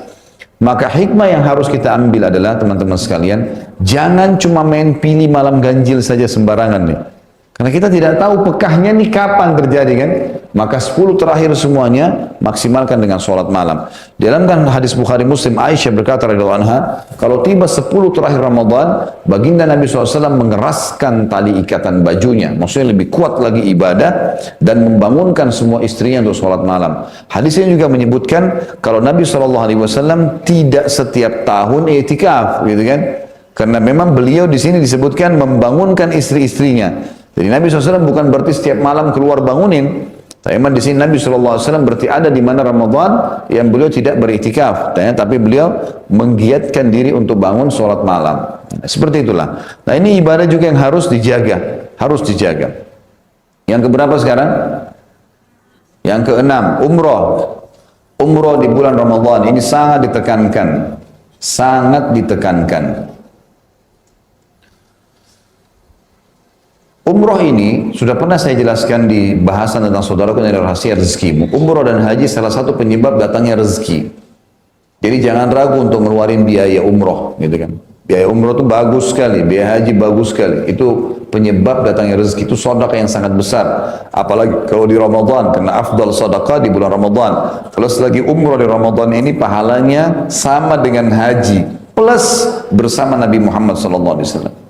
Maka hikmah yang harus kita ambil adalah, teman-teman sekalian, jangan cuma main pilih malam ganjil saja sembarangan nih. Karena kita tidak tahu pekahnya nih kapan terjadi kan. Maka 10 terakhir semuanya maksimalkan dengan sholat malam. Dalam kan hadis Bukhari Muslim, Aisyah berkata radhiyallahu anha, kalau tiba 10 terakhir Ramadan, baginda Nabi SAW mengeraskan tali ikatan bajunya. Maksudnya lebih kuat lagi ibadah dan membangunkan semua istrinya untuk sholat malam. Hadis ini juga menyebutkan kalau Nabi SAW tidak setiap tahun i'tikaf, gitu kan? Karena memang beliau di sini disebutkan membangunkan istri-istrinya. Jadi Nabi SAW bukan berarti setiap malam keluar bangunin. Tapi memang di sini Nabi SAW berarti ada di mana Ramadan yang beliau tidak beriktikaf. Tapi beliau menggiatkan diri untuk bangun sholat malam. Seperti itulah. Nah ini ibadah juga yang harus dijaga. Harus dijaga. Yang keberapa sekarang? Yang keenam, umroh. Umroh di bulan Ramadan ini sangat ditekankan. Sangat ditekankan. Umroh ini sudah pernah saya jelaskan di bahasan tentang saudaraku yang rahasia rezekimu. Umroh dan haji salah satu penyebab datangnya rezeki. Jadi jangan ragu untuk ngeluarin biaya umroh, gitu kan. Biaya umroh itu bagus sekali, biaya haji bagus sekali. Itu penyebab datangnya rezeki, itu sedekah yang sangat besar. Apalagi kalau di Ramadan, karena afdal sedekah di bulan Ramadan. Kalau selagi umroh di Ramadan ini pahalanya sama dengan haji plus bersama Nabi Muhammad SAW.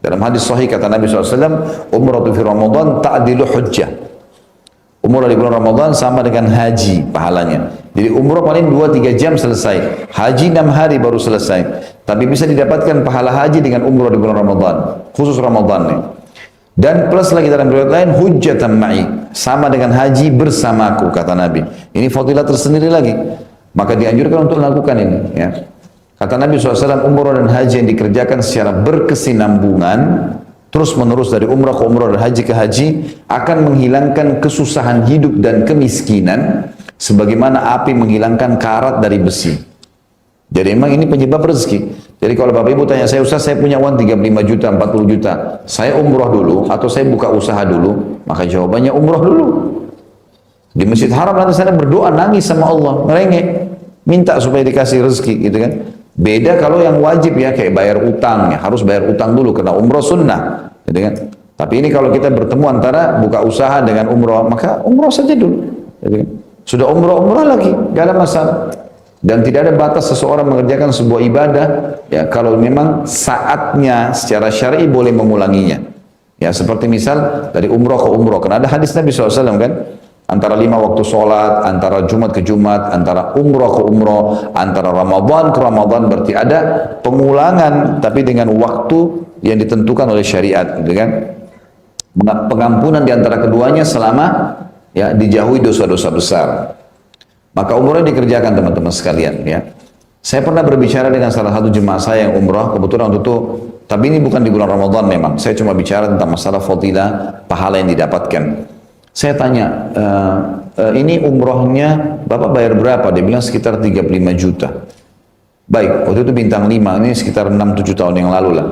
Dalam hadis sahih kata Nabi SAW, umratu fi Ramadan ta'dilu hujjah. Umrah di bulan Ramadan sama dengan haji pahalanya. Jadi umrah paling 2-3 jam selesai. Haji 6 hari baru selesai. Tapi bisa didapatkan pahala haji dengan umrah di bulan Ramadan. Khusus Ramadan nih. Dan plus lagi dalam riwayat lain, hujjatan ma'i. Sama dengan haji bersamaku, kata Nabi. Ini fadilah tersendiri lagi. Maka dianjurkan untuk melakukan ini. Ya. Kata Nabi SAW, umrah dan haji yang dikerjakan secara berkesinambungan, terus menerus dari umrah ke umrah dan haji ke haji, akan menghilangkan kesusahan hidup dan kemiskinan, sebagaimana api menghilangkan karat dari besi. Jadi memang ini penyebab rezeki. Jadi kalau Bapak Ibu tanya saya, Ustaz saya punya uang 35 juta, 40 juta, saya umrah dulu atau saya buka usaha dulu, maka jawabannya umrah dulu. Di Masjid Haram nanti saya berdoa, nangis sama Allah, merengek, minta supaya dikasih rezeki, gitu kan. Beda kalau yang wajib ya, kayak bayar utang, ya harus bayar utang dulu karena umrah sunnah, gitu kan. Tapi ini kalau kita bertemu antara buka usaha dengan umrah, maka umrah saja dulu, gitu kan. Sudah umrah lagi, gak ada masalah. Dan tidak ada batas seseorang mengerjakan sebuah ibadah, ya kalau memang saatnya secara syar'i boleh mengulanginya. Ya seperti misal dari umroh ke umroh, karena ada hadis Nabi SAW kan, antara 5 waktu sholat, antara Jumat ke Jumat, antara umroh ke umroh, antara Ramadan ke Ramadan, berarti ada pengulangan, tapi dengan waktu yang ditentukan oleh syariat, gitu kan? Pengampunan di antara keduanya selama ya dijauhi dosa-dosa besar. Maka umrah dikerjakan teman-teman sekalian ya. Saya pernah berbicara dengan salah satu jemaah saya yang umrah, kebetulan waktu itu, tapi ini bukan di bulan Ramadan memang. Saya cuma bicara tentang masalah fadilah, pahala yang didapatkan. Saya tanya, ini umrohnya Bapak bayar berapa? Dia bilang sekitar 35 juta. Baik, waktu itu bintang 5, ini sekitar 6-7 tahun yang lalu lah.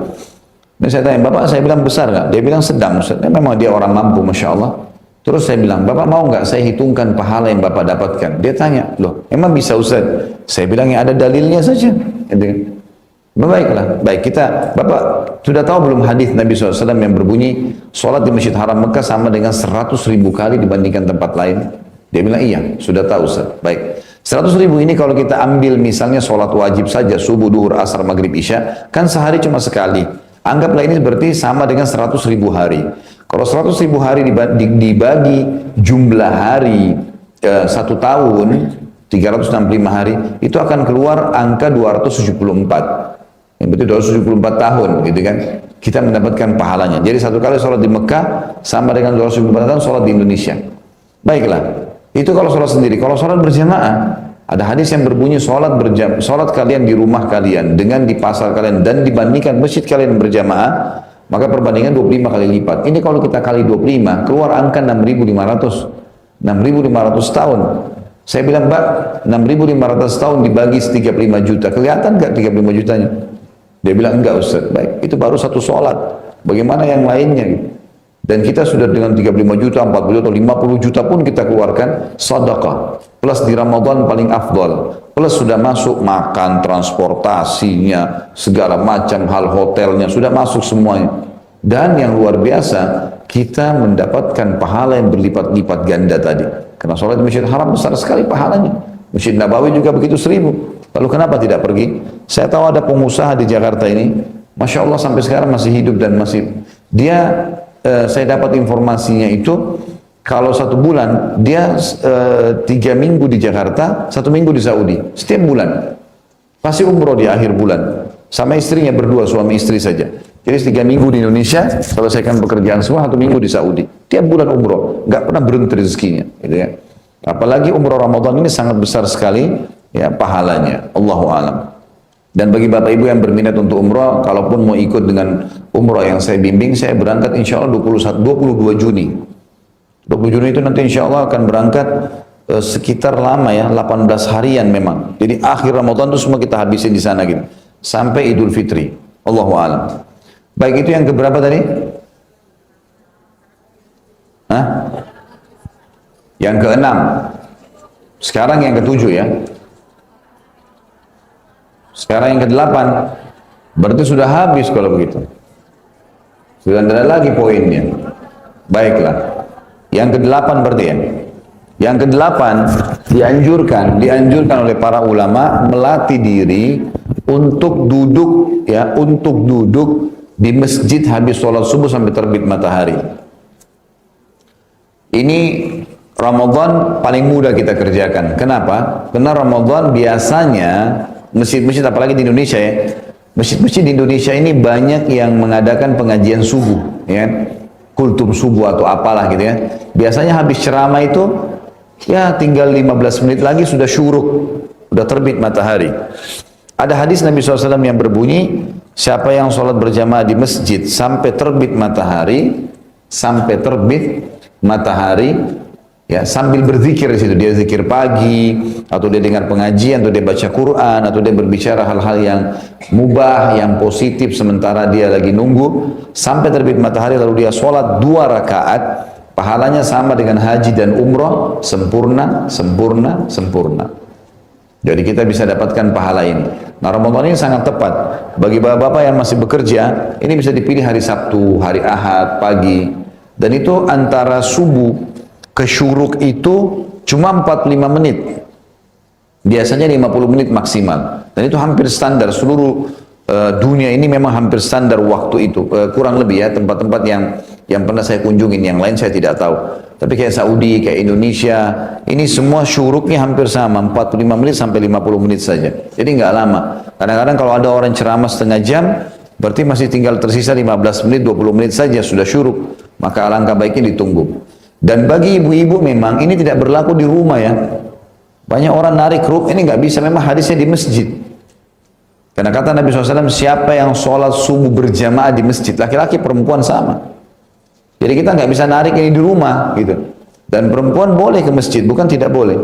Dan saya tanya, Bapak, saya bilang besar nggak? Dia bilang sedang. Memang dia orang mampu, Masya Allah. Terus saya bilang, Bapak mau nggak saya hitungkan pahala yang Bapak dapatkan? Dia tanya, loh emang bisa Ustaz? Saya bilang ya ada dalilnya saja. Baiklah, baik kita, Bapak sudah tahu belum hadis Nabi SAW yang berbunyi, sholat di Masjid Haram Mekah sama dengan 100.000 kali dibandingkan tempat lain? Dia bilang iya, sudah tahu Ustaz. Baik, 100.000 ini kalau kita ambil misalnya sholat wajib saja, subuh, duhur, asar, maghrib, isya, kan sehari cuma sekali. Anggaplah ini berarti sama dengan 100.000 hari. Kalau 100.000 hari dibagi jumlah hari satu tahun, 365 hari, itu akan keluar angka 274. Yang berarti 274 tahun, gitu kan? Kita mendapatkan pahalanya. Jadi satu kali sholat di Mekah sama dengan 274 tahun sholat di Indonesia. Baiklah, itu kalau sholat sendiri. Kalau sholat berjamaah, ada hadis yang berbunyi sholat kalian di rumah kalian dengan di pasar kalian dan dibandingkan masjid kalian berjamaah, maka perbandingan 25 kali lipat. Ini kalau kita kali 25, keluar angka 6.500. 6.500 tahun. Saya bilang, Mbak, 6.500 tahun dibagi 35 juta. Kelihatan nggak 35 jutanya? Dia bilang, enggak Ustaz. Baik, itu baru satu sholat. Bagaimana yang lainnya? Dan kita sudah dengan 35 juta, 40 juta, 50 juta pun kita keluarkan sedekah. Plus di Ramadan paling afdal. Plus sudah masuk makan, transportasinya, segala macam hal hotelnya, sudah masuk semuanya. Dan yang luar biasa, kita mendapatkan pahala yang berlipat-lipat ganda tadi. Karena sholat di Masjid Haram besar sekali pahalanya. Masjid Nabawi juga begitu 1.000. Lalu kenapa tidak pergi? Saya tahu ada pengusaha di Jakarta ini, Masya Allah sampai sekarang masih hidup dan masih, dia, saya dapat informasinya itu, kalau 1 bulan, dia 3 minggu di Jakarta, 1 minggu di Saudi, setiap bulan. Pasti umroh di akhir bulan. Sama istrinya berdua, suami istri saja. Jadi 3 minggu di Indonesia, selesaikan pekerjaan semua, 1 minggu di Saudi. Tiap bulan umroh, nggak pernah berhenti rezekinya. Gitu ya. Apalagi umroh Ramadan ini sangat besar sekali, ya pahalanya. Allahu a'lam. Dan bagi bapak ibu yang berminat untuk umroh, kalaupun mau ikut dengan umroh yang saya bimbing, saya berangkat insya Allah 22 Juni. 20 Juni itu nanti insya Allah akan berangkat sekitar lama ya, 18 harian memang. Jadi akhir Ramadan itu semua kita habisin di sana gitu. Sampai Idul Fitri. Allahu a'lam. Baik, itu yang keberapa tadi? Hah? Yang ke-6. Sekarang yang ke-7 ya. Sekarang yang ke-8. Berarti sudah habis kalau begitu. Sudah tidak ada lagi poinnya. Baiklah. Yang ke-8 berarti ya. Yang ke-8 dianjurkan oleh para ulama melatih diri untuk duduk ya, untuk duduk di masjid habis sholat subuh sampai terbit matahari. Ini Ramadan paling mudah kita kerjakan. Kenapa? Karena Ramadan biasanya masjid-masjid, apalagi di Indonesia ya, masjid-masjid di Indonesia ini banyak yang mengadakan pengajian subuh, ya, kultum subuh atau apalah gitu ya. Biasanya habis ceramah itu, ya tinggal 15 menit lagi sudah syuruk, sudah terbit matahari. Ada hadis Nabi SAW yang berbunyi, siapa yang sholat berjamaah di masjid sampai terbit matahari, ya sambil berzikir di situ, dia zikir pagi, atau dia dengar pengajian, atau dia baca Quran, atau dia berbicara hal-hal yang mubah, yang positif, sementara dia lagi nunggu sampai terbit matahari, lalu dia sholat 2 rakaat, pahalanya sama dengan haji dan umrah, sempurna. Jadi kita bisa dapatkan pahala ini. Nah, Ramadan ini sangat tepat bagi bapak-bapak yang masih bekerja. Ini bisa dipilih hari Sabtu, hari Ahad, pagi, dan itu antara subuh ke syuruk itu cuma 45 menit. Biasanya 50 menit maksimal. Dan itu hampir standar seluruh dunia ini, memang hampir standar waktu itu. Kurang lebih ya, tempat-tempat yang pernah saya kunjungin, yang lain saya tidak tahu. Tapi kayak Saudi, kayak Indonesia, ini semua syuruknya hampir sama, 45 menit sampai 50 menit saja. Jadi nggak lama. Kadang-kadang kalau ada orang ceramah setengah jam, berarti masih tinggal tersisa 15 menit, 20 menit saja sudah syuruk. Maka alangkah baiknya ditunggu. Dan bagi ibu-ibu memang ini tidak berlaku di rumah ya. Banyak orang narik ruk, ini nggak bisa, memang hadisnya di masjid. Karena kata Nabi SAW, siapa yang sholat subuh berjamaah di masjid, laki-laki perempuan sama. Jadi kita nggak bisa narik ini di rumah gitu. Dan perempuan boleh ke masjid, bukan tidak boleh.